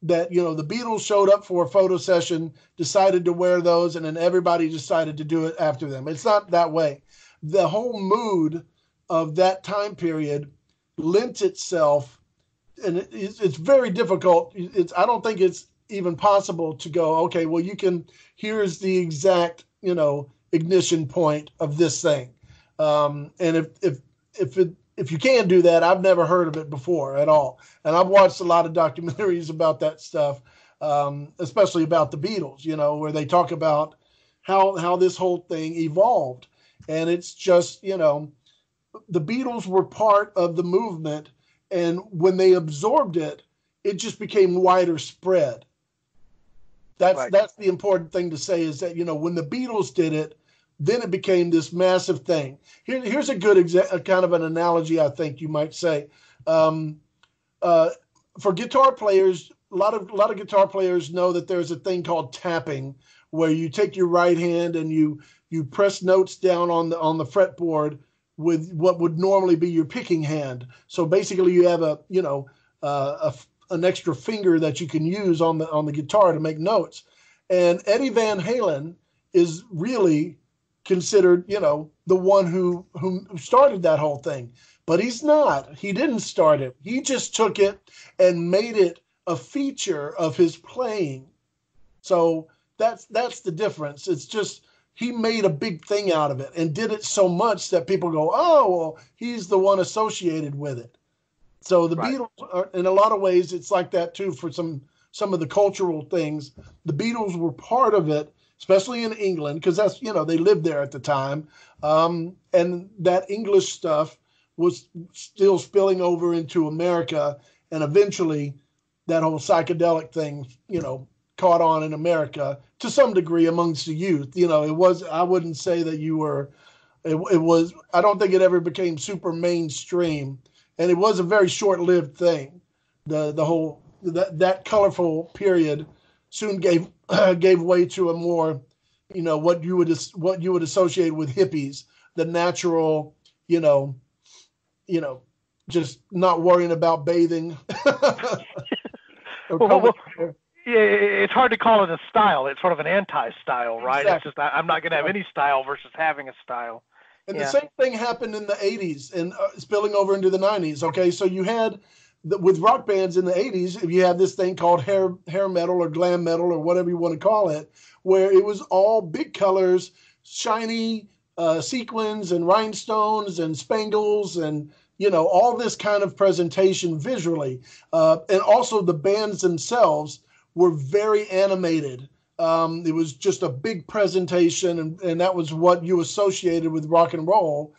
that, the Beatles showed up for a photo session, decided to wear those, and then everybody decided to do it after them. It's not that way. The whole mood of that time period lent itself, and it's very difficult. I don't think it's even possible to go, okay, well, here's the exact, ignition point of this thing. And if you can do that, I've never heard of it before at all. And I've watched a lot of documentaries about that stuff, especially about the Beatles, where they talk about how this whole thing evolved. And it's just, the Beatles were part of the movement. And when they absorbed it, it just became wider spread. That's the important thing to say, is that, when the Beatles did it, then it became this massive thing. Here's a good kind of an analogy, I think you might say. For guitar players, a lot of guitar players know that there's a thing called tapping, where you take your right hand and you press notes down on the fretboard with what would normally be your picking hand. So basically, you have an extra finger that you can use on the guitar to make notes. And Eddie Van Halen is really considered, the one who started that whole thing. But he's not. He didn't start it. He just took it and made it a feature of his playing. So that's the difference. It's just he made a big thing out of it and did it so much that people go, oh, well, he's the one associated with it. So the Beatles are, in a lot of ways, it's like that too for some of the cultural things. The Beatles were part of it, especially in England, because that's, they lived there at the time. And that English stuff was still spilling over into America. And eventually that whole psychedelic thing, caught on in America to some degree amongst the youth. I wouldn't say that I don't think it ever became super mainstream. And it was a very short-lived thing. The whole, that colorful period soon gave way to a more, what you would associate with hippies, the natural, just not worrying about bathing. Yeah, it's hard to call it a style. It's sort of an anti-style, right? Exactly. It's just I'm not going to have any style versus having a style. And the same thing happened in the 80s and spilling over into the 90s. Okay, so you had with rock bands in the 80s, you had this thing called hair metal or glam metal or whatever you want to call it, where it was all big colors, shiny sequins and rhinestones and spangles and all this kind of presentation visually. And also the bands themselves were very animated. It was just a big presentation, and that was what you associated with rock and roll,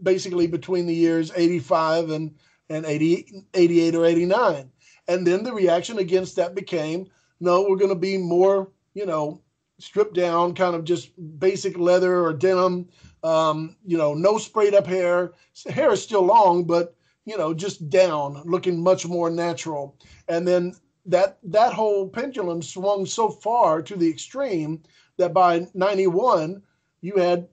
basically between the years 85 and 88 or 89. And then the reaction against that became, no, we're going to be more, stripped down, kind of just basic leather or denim, no sprayed up hair. Hair is still long, but, just down, looking much more natural. And then that whole pendulum swung so far to the extreme that by 91, you had,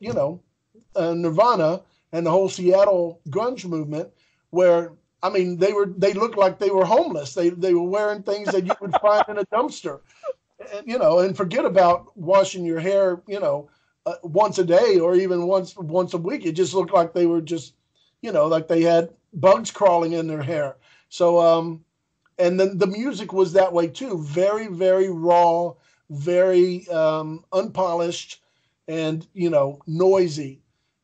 Nirvana and the whole Seattle grunge movement where, I mean, they looked like they were homeless. They were wearing things that you would find in a dumpster, and forget about washing your hair, once a day or even once a week. It just looked like they were just, like they had bugs crawling in their hair. So, and then the music was that way too. Very, very raw, very unpolished, and noisy.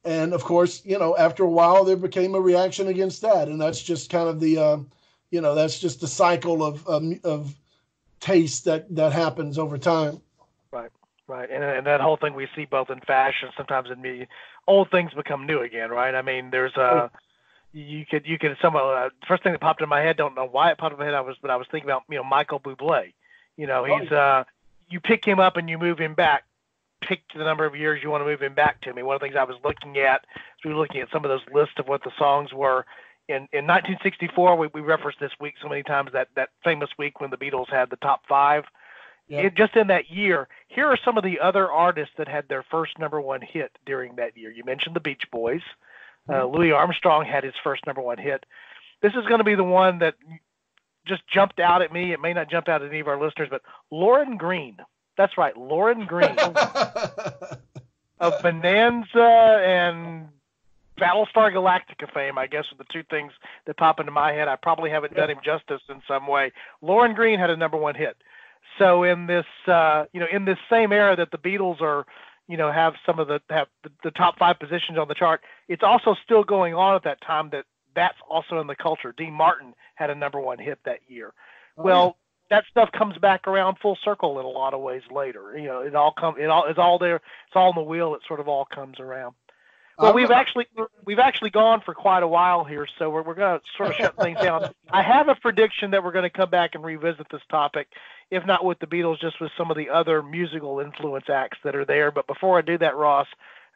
And of course, after a while, there became a reaction against that, and that's just kind of the, that's just the cycle of taste that happens over time. Right, and that whole thing we see both in fashion, sometimes in media, old things become new again, right? I mean, there's you could first thing that popped in my head, don't know why it popped in my head, I was thinking about Michael Bublé. He's you pick him up and you move him back. Pick the number of years you want to move him back to. One of the things I was looking at, we were looking at some of those lists of what the songs were. In 1964, we referenced this week so many times, that famous week when the Beatles had the top 5. Yep. Just in that year, here are some of the other artists that had their first number 1 hit during that year. You mentioned the Beach Boys. Louis Armstrong had his first number 1 hit. This is going to be the one that just jumped out at me. It may not jump out at any of our listeners, but Lauren Green. That's right, Lauren Green of Bonanza and Battlestar Galactica fame, I guess, are the two things that pop into my head. I probably haven't done him justice in some way. Lauren Green had a number 1 hit. So in this, in this same era that the Beatles are, have the top 5 positions on the chart, it's also still going on at that time that's also in the culture. Dean Martin had a number 1 hit that year. That stuff comes back around full circle in a lot of ways later. It's all there. It's all in the wheel. It sort of all comes around. Well, we've actually gone for quite a while here, so we're going to sort of shut things down. I have a prediction that we're going to come back and revisit this topic, if not with the Beatles, just with some of the other musical influence acts that are there. But before I do that, Ross,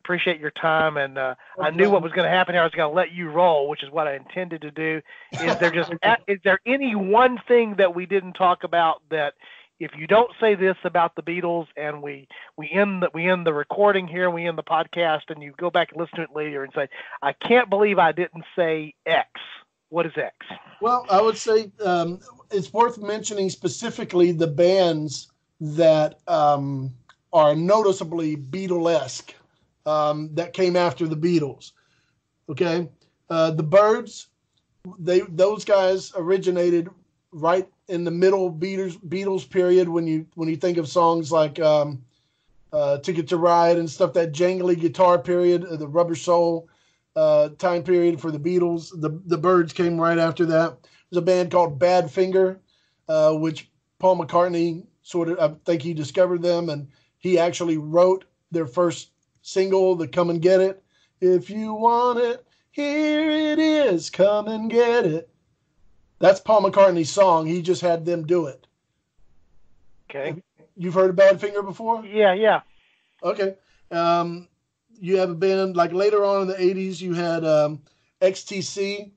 appreciate your time, and I knew what was going to happen here. I was going to let you roll, which is what I intended to do. Is there any one thing that we didn't talk about that, if you don't say this about the Beatles, and we end the recording here, we end the podcast, and you go back and listen to it later and say, I can't believe I didn't say X. What is X? Well, I would say it's worth mentioning specifically the bands that are noticeably Beatlesque. That came after the Beatles. Okay, the Byrds, those guys originated right in the middle Beatles period. When you think of songs like Ticket to Ride and stuff, that jangly guitar period, the Rubber Soul time period for the Beatles, the Byrds came right after that. There's a band called Badfinger, which Paul McCartney I think he discovered them, and he actually wrote their first single, the Come and Get It. If you want it, here it is, come and get it. That's Paul McCartney's song. He just had them do it. Okay. You've heard of Badfinger before? Yeah. Okay. You have a band, like later on in the 80s, you had XTC,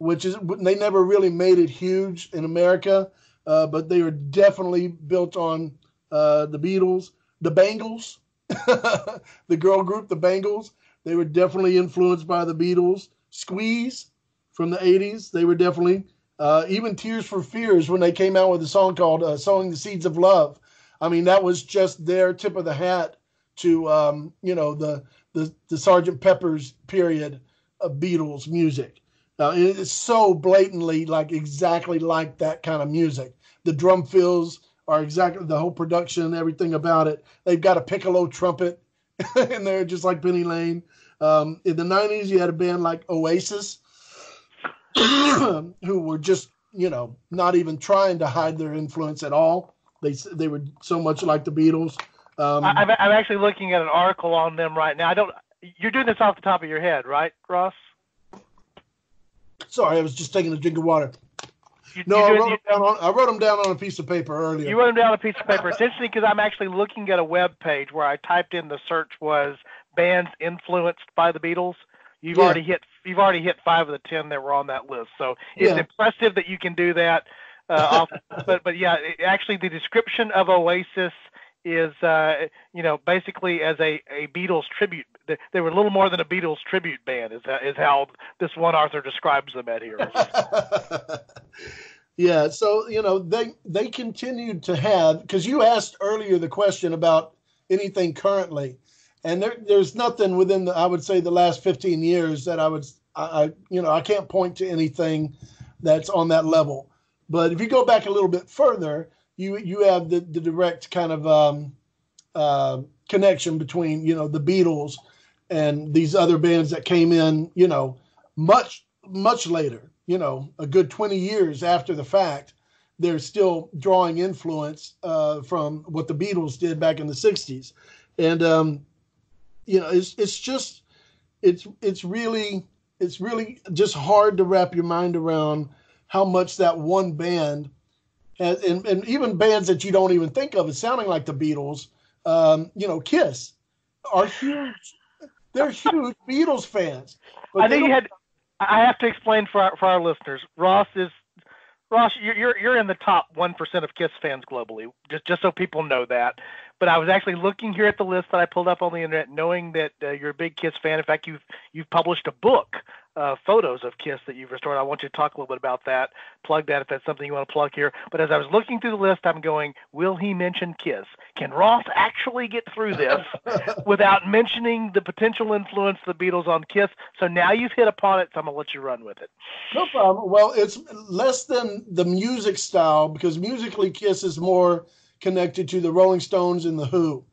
they never really made it huge in America, but they were definitely built on the Beatles. The Bangles, the girl group, the Bangles, they were definitely influenced by the Beatles. Squeeze from the 80s, they were definitely, even Tears for Fears, when they came out with a song called Sowing the Seeds of Love. I mean, that was just their tip of the hat to, the Sgt. Pepper's period of Beatles music. It is so blatantly exactly like that kind of music. The drum fills are exactly the whole production, everything about it. They've got a piccolo trumpet in there, just like Penny Lane. In the 90s, you had a band like Oasis, who were just, not even trying to hide their influence at all. They were so much like the Beatles. I'm actually looking at an article on them right now. You're doing this off the top of your head, right, Ross? Sorry, I was just taking a drink of water. I wrote them down on a piece of paper earlier. You wrote them down on a piece of paper. It's interesting because I'm actually looking at a web page where I typed in, the search was bands influenced by the Beatles. You've Yeah. already hit 5 of the 10 that were on that list. So it's Yeah. impressive that you can do that. But yeah, actually the description of Oasis is basically as a Beatles tribute. They were a little more than a Beatles tribute band. Is how this one author describes them at here. Yeah, so they continued to have, because you asked earlier the question about anything currently, and there's nothing within I would say the last 15 years that I can't point to anything that's on that level. But if you go back a little bit further, you have the direct kind of connection between the Beatles and these other bands that came in much later, a good 20 years after the fact. They're still drawing influence from what the Beatles did back in the 60s. And it's really just hard to wrap your mind around how much that one band has, and even bands that you don't even think of as sounding like the Beatles, Kiss are huge. They're huge Beatles fans. But I have to explain for our listeners. Ross, you're in the top 1% of Kiss fans globally, just so people know that. But I was actually looking here at the list that I pulled up on the internet, knowing that you're a big Kiss fan. In fact, you've published a book, photos of Kiss that you've restored. I want you to talk a little bit about that. Plug that if that's something you want to plug here. But as I was looking through the list, I'm going, will he mention Kiss? Can Ross actually get through this without mentioning the potential influence of the Beatles on Kiss? So now you've hit upon it, so I'm going to let you run with it. No problem. Well, it's less than the music style, because musically Kiss is more connected to the Rolling Stones and the Who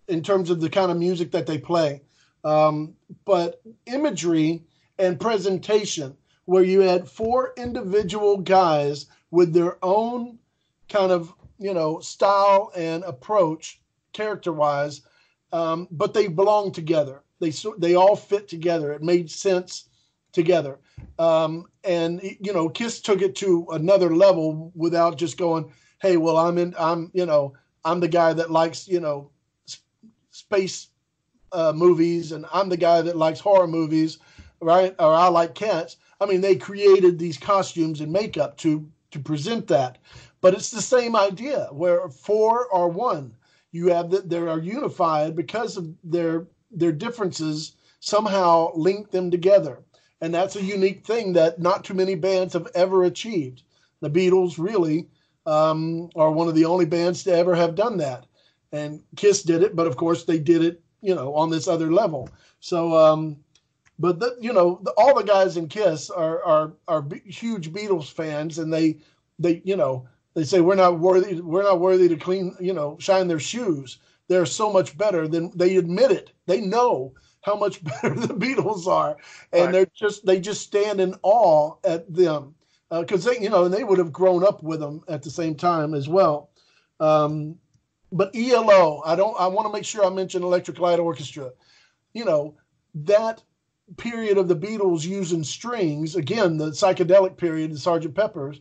in terms of the kind of music that they play. But imagery and presentation, where you had 4 individual guys with their own kind of, style and approach character-wise, but they belong together. They all fit together. It made sense together. And Kiss took it to another level without just going, hey, well, I'm the guy that likes, space movies, and I'm the guy that likes horror movies, right? Or I like cats. I mean, they created these costumes and makeup to present that. But it's the same idea, where 4 are one. You have that they are unified because of their differences somehow link them together. And that's a unique thing that not too many bands have ever achieved. The Beatles really are one of the only bands to ever have done that. And Kiss did it, but of course they did it, on this other level. So, but all the guys in Kiss are huge Beatles fans, and they say we're not worthy to clean, shine their shoes. They're so much better than they admit it. They know how much better the Beatles are, and right. they just stand in awe at them. Because and they would have grown up with them at the same time as well. But ELO, I want to make sure I mention Electric Light Orchestra. That period of the Beatles using strings, again, the psychedelic period, the Sgt. Pepper's,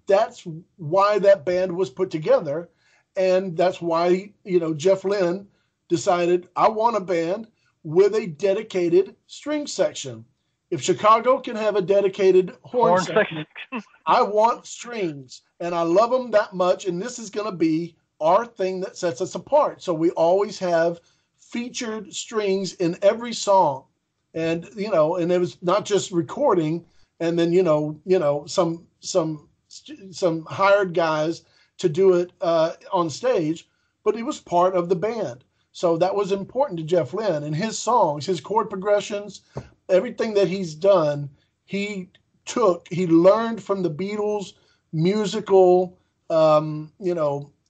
that's why that band was put together. And that's why, Jeff Lynne decided, I want a band with a dedicated string section. If Chicago can have a dedicated horn section, I want strings, and I love them that much, and this is going to be our thing that sets us apart. So we always have featured strings in every song. And, and it was not just recording and then, some hired guys to do it on stage, but it was part of the band. So that was important to Jeff Lynne, and his songs, his chord progressions, everything that he's done, he learned from the Beatles musical,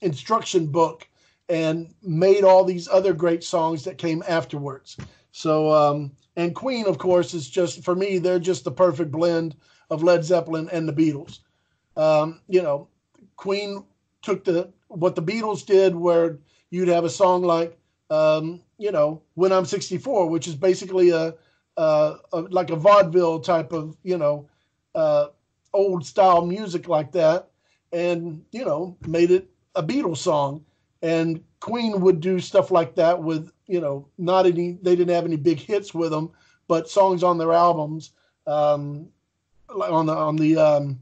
instruction book, and made all these other great songs that came afterwards. So, and Queen, of course, is just, for me, they're just the perfect blend of Led Zeppelin and the Beatles. Queen took what the Beatles did, where you'd have a song like, When I'm 64, which is basically like a vaudeville type of, old style music like that, and, made it a Beatles song. And Queen would do stuff like that with, they didn't have any big hits with them, but songs on their albums, on the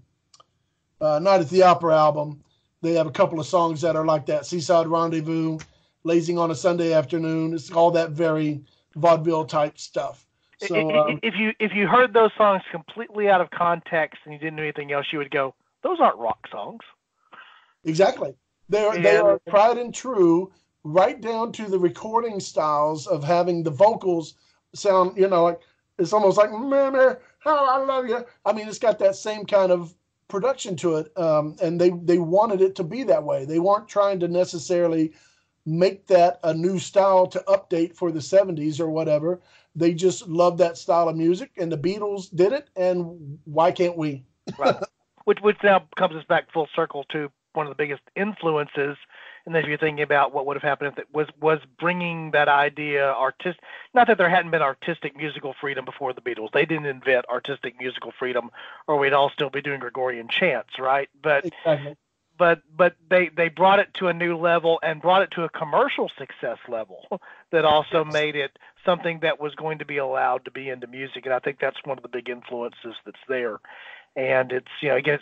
Night at the Opera album, they have a couple of songs that are like that. Seaside Rendezvous, Lazing on a Sunday Afternoon. It's all that very vaudeville type stuff. So if you heard those songs completely out of context and you didn't know anything else, you would go, "Those aren't rock songs." Exactly. They are tried and true, right down to the recording styles of having the vocals sound, like it's almost like "Mama, how I love you." I mean, it's got that same kind of production to it, and they wanted it to be that way. They weren't trying to necessarily make that a new style to update for the 70s or whatever. They just loved that style of music, and the Beatles did it, and why can't we? Right. Which now comes us back full circle to one of the biggest influences. And if you're thinking about what would have happened if it was bringing that idea not that there hadn't been artistic musical freedom before the Beatles. They didn't invent artistic musical freedom, or we'd all still be doing Gregorian chants, right? But exactly. But they brought it to a new level and brought it to a commercial success level that also made it something that was going to be allowed to be into music. And I think that's one of the big influences that's there. And it's, again,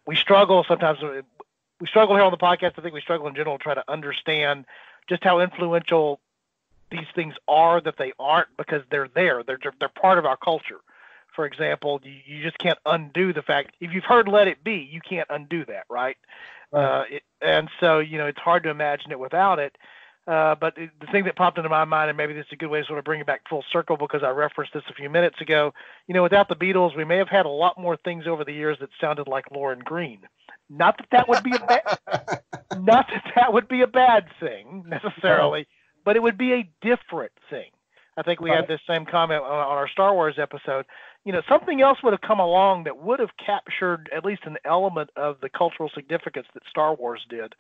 we struggle sometimes. We struggle here on the podcast. I think we struggle in general to try to understand just how influential these things are that they aren't, because they're there. They're part of our culture. For example, you just can't undo the fact, if you've heard "Let It Be," you can't undo that, right? And so, it's hard to imagine it without it. But the thing that popped into my mind, and maybe this is a good way to sort of bring it back full circle, because I referenced this a few minutes ago, without the Beatles, we may have had a lot more things over the years that sounded like Lauren Green. Not that would be a bad thing necessarily, but it would be a different thing. I think we had this same comment on our Star Wars episode. Something else would have come along that would have captured at least an element of the cultural significance that Star Wars did,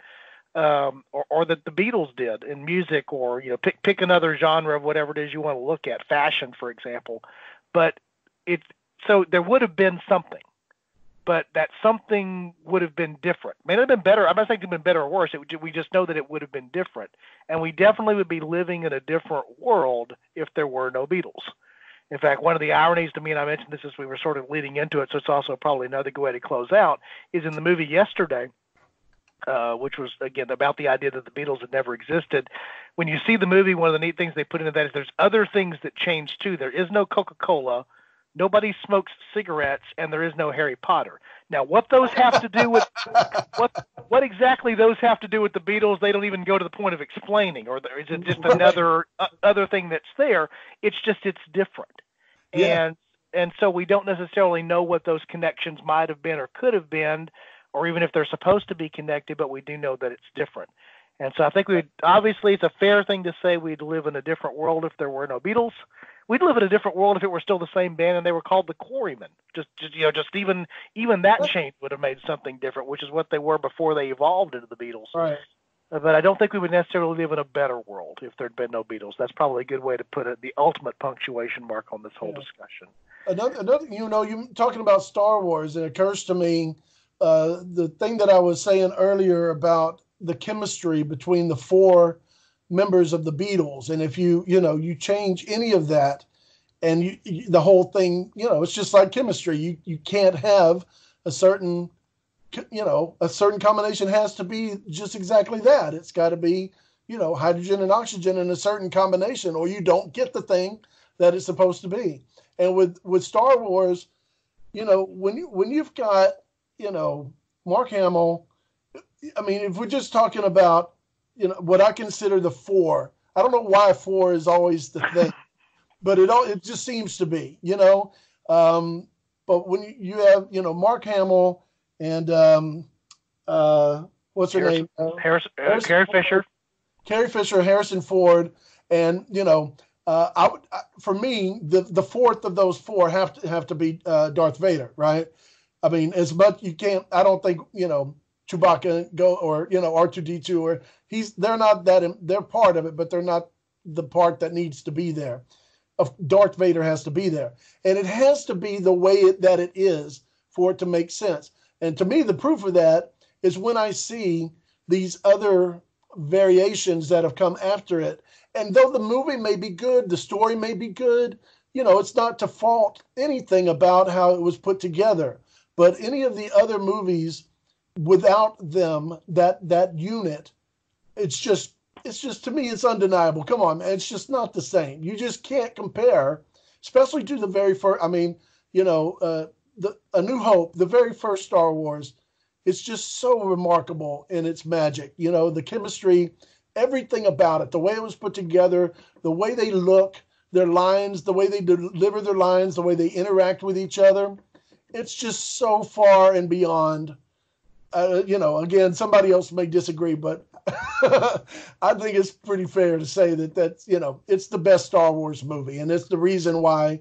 or that the Beatles did in music, or pick another genre of whatever it is you want to look at, fashion, for example. But so there would have been something, but that something would have been different. May not have been better. I'm not saying it would have been better or worse. We just know that it would have been different, and we definitely would be living in a different world if there were no Beatles. In fact, one of the ironies to me, and I mentioned this as we were sort of leading into it, so it's also probably another good way to close out, is in the movie Yesterday, which was, again, about the idea that the Beatles had never existed. When you see the movie, one of the neat things they put into that is there's other things that change too. There is no Coca-Cola, nobody smokes cigarettes, and there is no Harry Potter. Now, what those have to do with what exactly those have to do with the Beatles, they don't even go to the point of explaining. Or is it just another other thing that's there? It's different. Yeah. And so we don't necessarily know what those connections might have been or could have been, or even if they're supposed to be connected, but we do know that it's different. And so I think obviously it's a fair thing to say we'd live in a different world if there were no Beatles. We'd live in a different world if it were still the same band and they were called the Quarrymen. Just even that change would have made something different, which is what they were before they evolved into the Beatles. Right. But I don't think we would necessarily live in a better world if there'd been no Beatles. That's probably a good way to put it, the ultimate punctuation mark on this whole discussion. Another, you talking about Star Wars, it occurs to me the thing that I was saying earlier about the chemistry between the four members of the Beatles, and if you change any of that, and the whole thing, it's just like chemistry. You can't have a certain combination. Has to be just exactly that. It's got to be hydrogen and oxygen in a certain combination, or you don't get the thing that it's supposed to be. And with Star Wars, when you've got Mark Hamill, I mean, if we're just talking about what I consider the four, I don't know why four is always the thing, but it just seems to be, but when you have, Mark Hamill and, what's her name? Carrie Fisher. Carrie Fisher, Harrison Ford. And, for me, the fourth of those four have to be Darth Vader, right? I mean, as much you can't, I don't think, Chewbacca go, or R2D2, or they're not that, they're part of it, but they're not the part that needs to be there. Darth Vader has to be there, and it has to be the way that it is for it to make sense. And to me, the proof of that is when I see these other variations that have come after it. And though the movie may be good, the story may be good, it's not to fault anything about how it was put together, but any of the other movies without them, that unit, it's just to me, it's undeniable. Come on, man, it's just not the same. You just can't compare, especially to the very first. I mean, A New Hope, the very first Star Wars. It's just so remarkable in its magic. The chemistry, everything about it, the way it was put together, the way they look, their lines, the way they deliver their lines, the way they interact with each other. It's just so far and beyond. Again, somebody else may disagree, but I think it's pretty fair to say that's it's the best Star Wars movie, and it's the reason why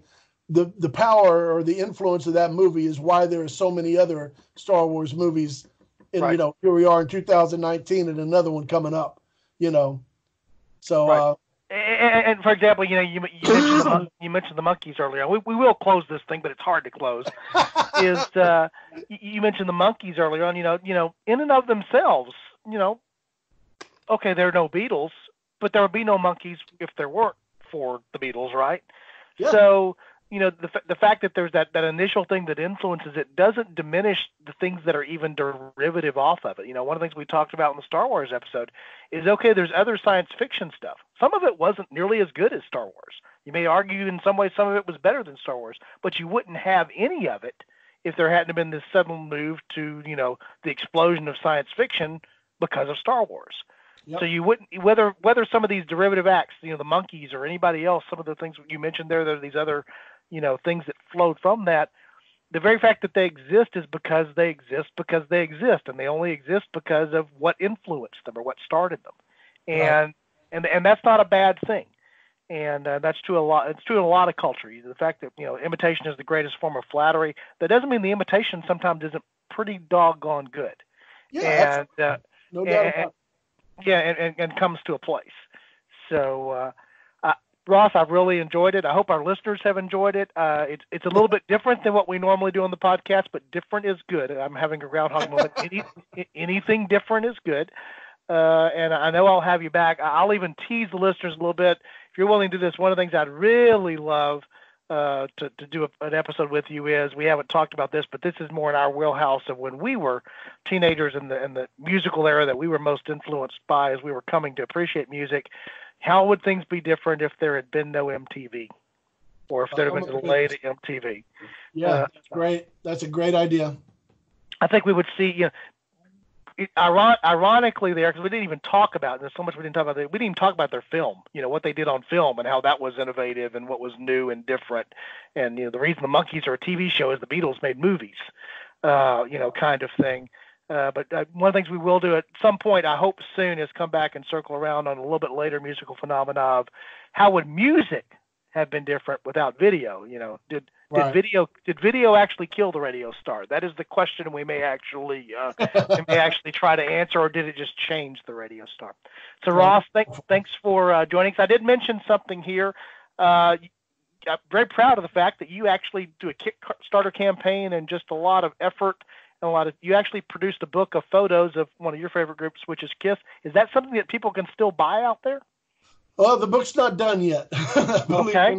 the power or the influence of that movie is why there are so many other Star Wars movies. And Right. Here we are in 2019, and another one coming up. So. Right. And for example, you mentioned the monkeys earlier. We will close this thing, but it's hard to close. You mentioned the monkeys earlier on? In and of themselves, okay, there are no Beatles, but there would be no monkeys if there weren't for the Beatles, right? Yeah. So the fact that there's that initial thing that influences it doesn't diminish the things that are even derivative off of it. One of the things we talked about in the Star Wars episode is, okay, there's other science fiction stuff. Some of it wasn't nearly as good as Star Wars. You may argue in some ways some of it was better than Star Wars, but you wouldn't have any of it if there hadn't been this sudden move to, the explosion of science fiction because of Star Wars. Yep. So you wouldn't, whether some of these derivative acts, the monkeys or anybody else, some of the things you mentioned there are these other, things that flowed from that. The very fact that they exist is because they exist, and they only exist because of what influenced them or what started them, and that's not a bad thing, and that's true a lot. It's true in a lot of culture. The fact that imitation is the greatest form of flattery, that doesn't mean the imitation sometimes isn't pretty doggone good. Yeah, and no doubt about it. Yeah, and comes to a place. So, Ross, I've really enjoyed it. I hope our listeners have enjoyed it. It's a little bit different than what we normally do on the podcast, but different is good. I'm having a groundhog moment. Anything different is good. And I know I'll have you back. I'll even tease the listeners a little bit. If you're willing to do this, one of the things I'd really love to do an episode with you is, we haven't talked about this, but this is more in our wheelhouse of when we were teenagers in the musical era that we were most influenced by as we were coming to appreciate music. How would things be different if there had been no MTV, or if there had been a delay to MTV? Yeah, that's great. That's a great idea. I think we would see, ironically there, because we didn't even talk about it. There's so much we didn't talk about. We didn't even talk about their film, what they did on film and how that was innovative and what was new and different. And, the reason the Monkees are a TV show is the Beatles made movies, kind of thing. But one of the things we will do at some point, I hope soon, is come back and circle around on a little bit later musical phenomena of how would music have been different without video? Did video actually kill the radio star? That is the question we may actually try to answer, or did it just change the radio star? So Ross, thanks for joining us. I did mention something here. I'm very proud of the fact that you actually do a Kickstarter campaign and just a lot of effort. And you actually produced a book of photos of one of your favorite groups, which is KISS. Is that something that people can still buy out there? Well, the book's not done yet. Okay.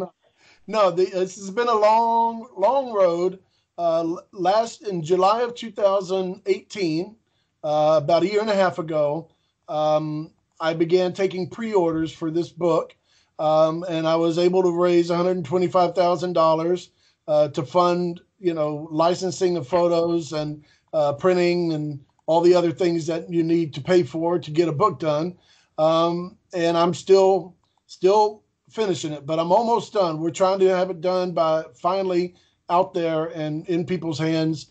No, this has been a long road. In July of 2018, about a year and a half ago, I began taking pre-orders for this book, and I was able to raise $125,000 to fund, licensing of photos and printing and all the other things that you need to pay for to get a book done. And I'm still finishing it, but I'm almost done. We're trying to have it done by finally out there and in people's hands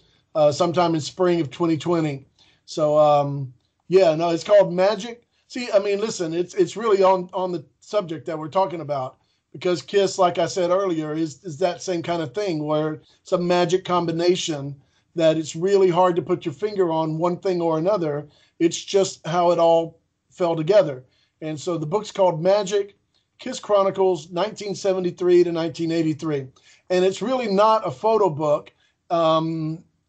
sometime in spring of 2020. So, it's called Magic. See, I mean, listen, it's really on the subject that we're talking about, because KISS, like I said earlier, is that same kind of thing where it's a magic combination that it's really hard to put your finger on one thing or another. It's just how it all fell together. And so the book's called Magic, KISS Chronicles, 1973 to 1983. And it's really not a photo book.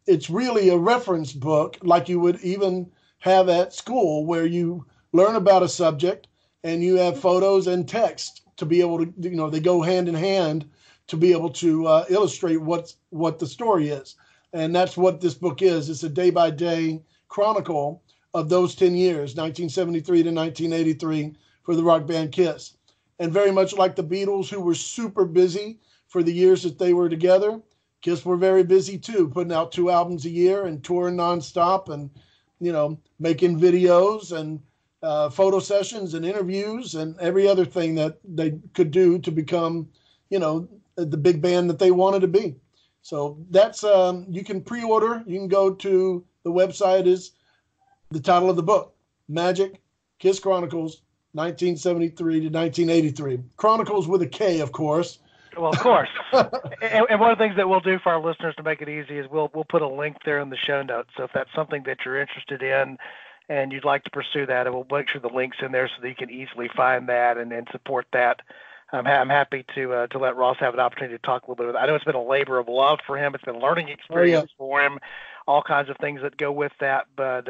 It's really a reference book, like you would even have at school, where you learn about a subject and you have photos and text to be able to, they go hand in hand to be able to illustrate what the story is. And that's what this book is. It's a day-by-day chronicle of those 10 years, 1973 to 1983, for the rock band Kiss. And very much like the Beatles, who were super busy for the years that they were together, Kiss were very busy too, putting out 2 albums a year and touring nonstop and, making videos and photo sessions and interviews and every other thing that they could do to become, the big band that they wanted to be. So that's, you can pre-order. You can go to the website is the title of the book, Magic Kiss Chronicles, 1973 to 1983. Chronicles with a K, of course. Well, of course. and one of the things that we'll do for our listeners to make it easy is we'll put a link there in the show notes. So if that's something that you're interested in and you'd like to pursue that, and we'll make sure the link's in there so that you can easily find that and support that. I'm happy to let Ross have an opportunity to talk a little bit. I know it's been a labor of love for him. It's been a learning experience for him, all kinds of things that go with that. But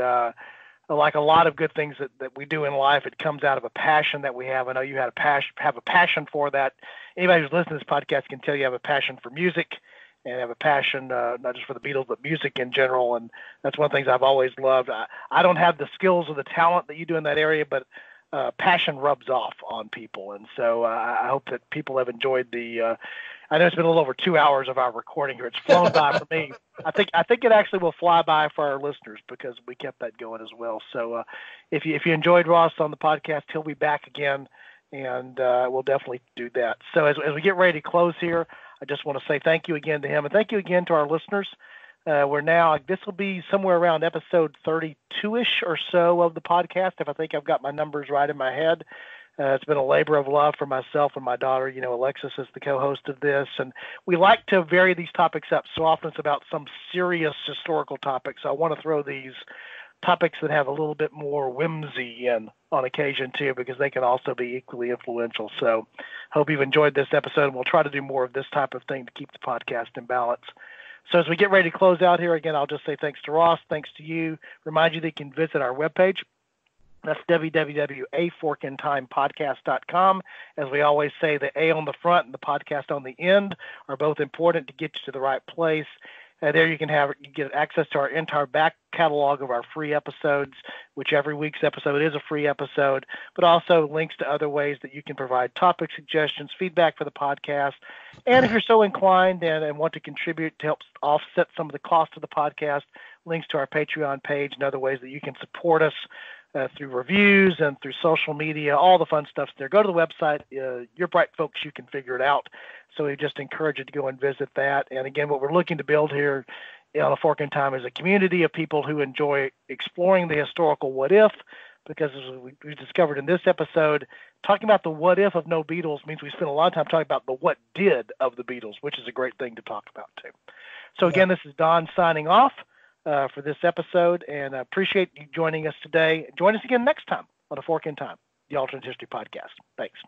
like a lot of good things that we do in life, it comes out of a passion that we have. I know you have a passion for that. Anybody who's listening to this podcast can tell you have a passion for music and have a passion not just for the Beatles, but music in general. And that's one of the things I've always loved. I don't have the skills or the talent that you do in that area, but passion rubs off on people. And so I hope that people have enjoyed I know it's been a little over 2 hours of our recording here. It's flown by for me. I think it actually will fly by for our listeners because we kept that going as well. So if you enjoyed Ross on the podcast, he'll be back again, and we'll definitely do that. So as we get ready to close here, I just want to say thank you again to him, and thank you again to our listeners. We're now, this will be somewhere around episode 32-ish or so of the podcast, if I think I've got my numbers right in my head. It's been a labor of love for myself and my daughter. Alexis is the co-host of this, and we like to vary these topics up. So often it's about some serious historical topics. So I want to throw these topics that have a little bit more whimsy in on occasion too, because they can also be equally influential. So hope you've enjoyed this episode, and we'll try to do more of this type of thing to keep the podcast in balance. So as we get ready to close out here, again, I'll just say thanks to Ross, thanks to you. Remind you that you can visit our webpage. That's www.aforkintimepodcast.com. As we always say, the A on the front and the podcast on the end are both important to get you to the right place. There you get access to our entire back catalog of our free episodes, which every week's episode is a free episode, but also links to other ways that you can provide topic suggestions, feedback for the podcast. And if you're so inclined and want to contribute to help offset some of the cost of the podcast, links to our Patreon page and other ways that you can support us through reviews and through social media, all the fun stuff's there. Go to the website. You're bright folks, you can figure it out. So we just encourage you to go and visit that. And again, what we're looking to build here on A Fork in Time is a community of people who enjoy exploring the historical what if, because as we discovered in this episode, talking about the what if of no Beatles means we spend a lot of time talking about the what did of the Beatles, which is a great thing to talk about too. So again, this is Don signing off for this episode, and I appreciate you joining us today. Join us again next time on A Fork in Time, the Alternate History Podcast. Thanks.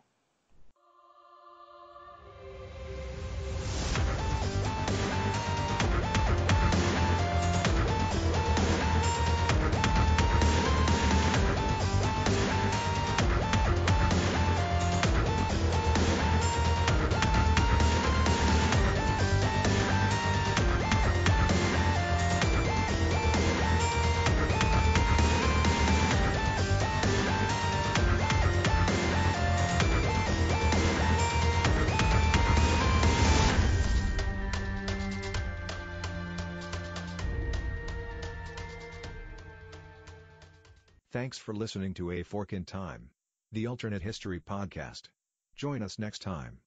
Thanks for listening to A Fork in Time, the Alternate History Podcast. Join us next time.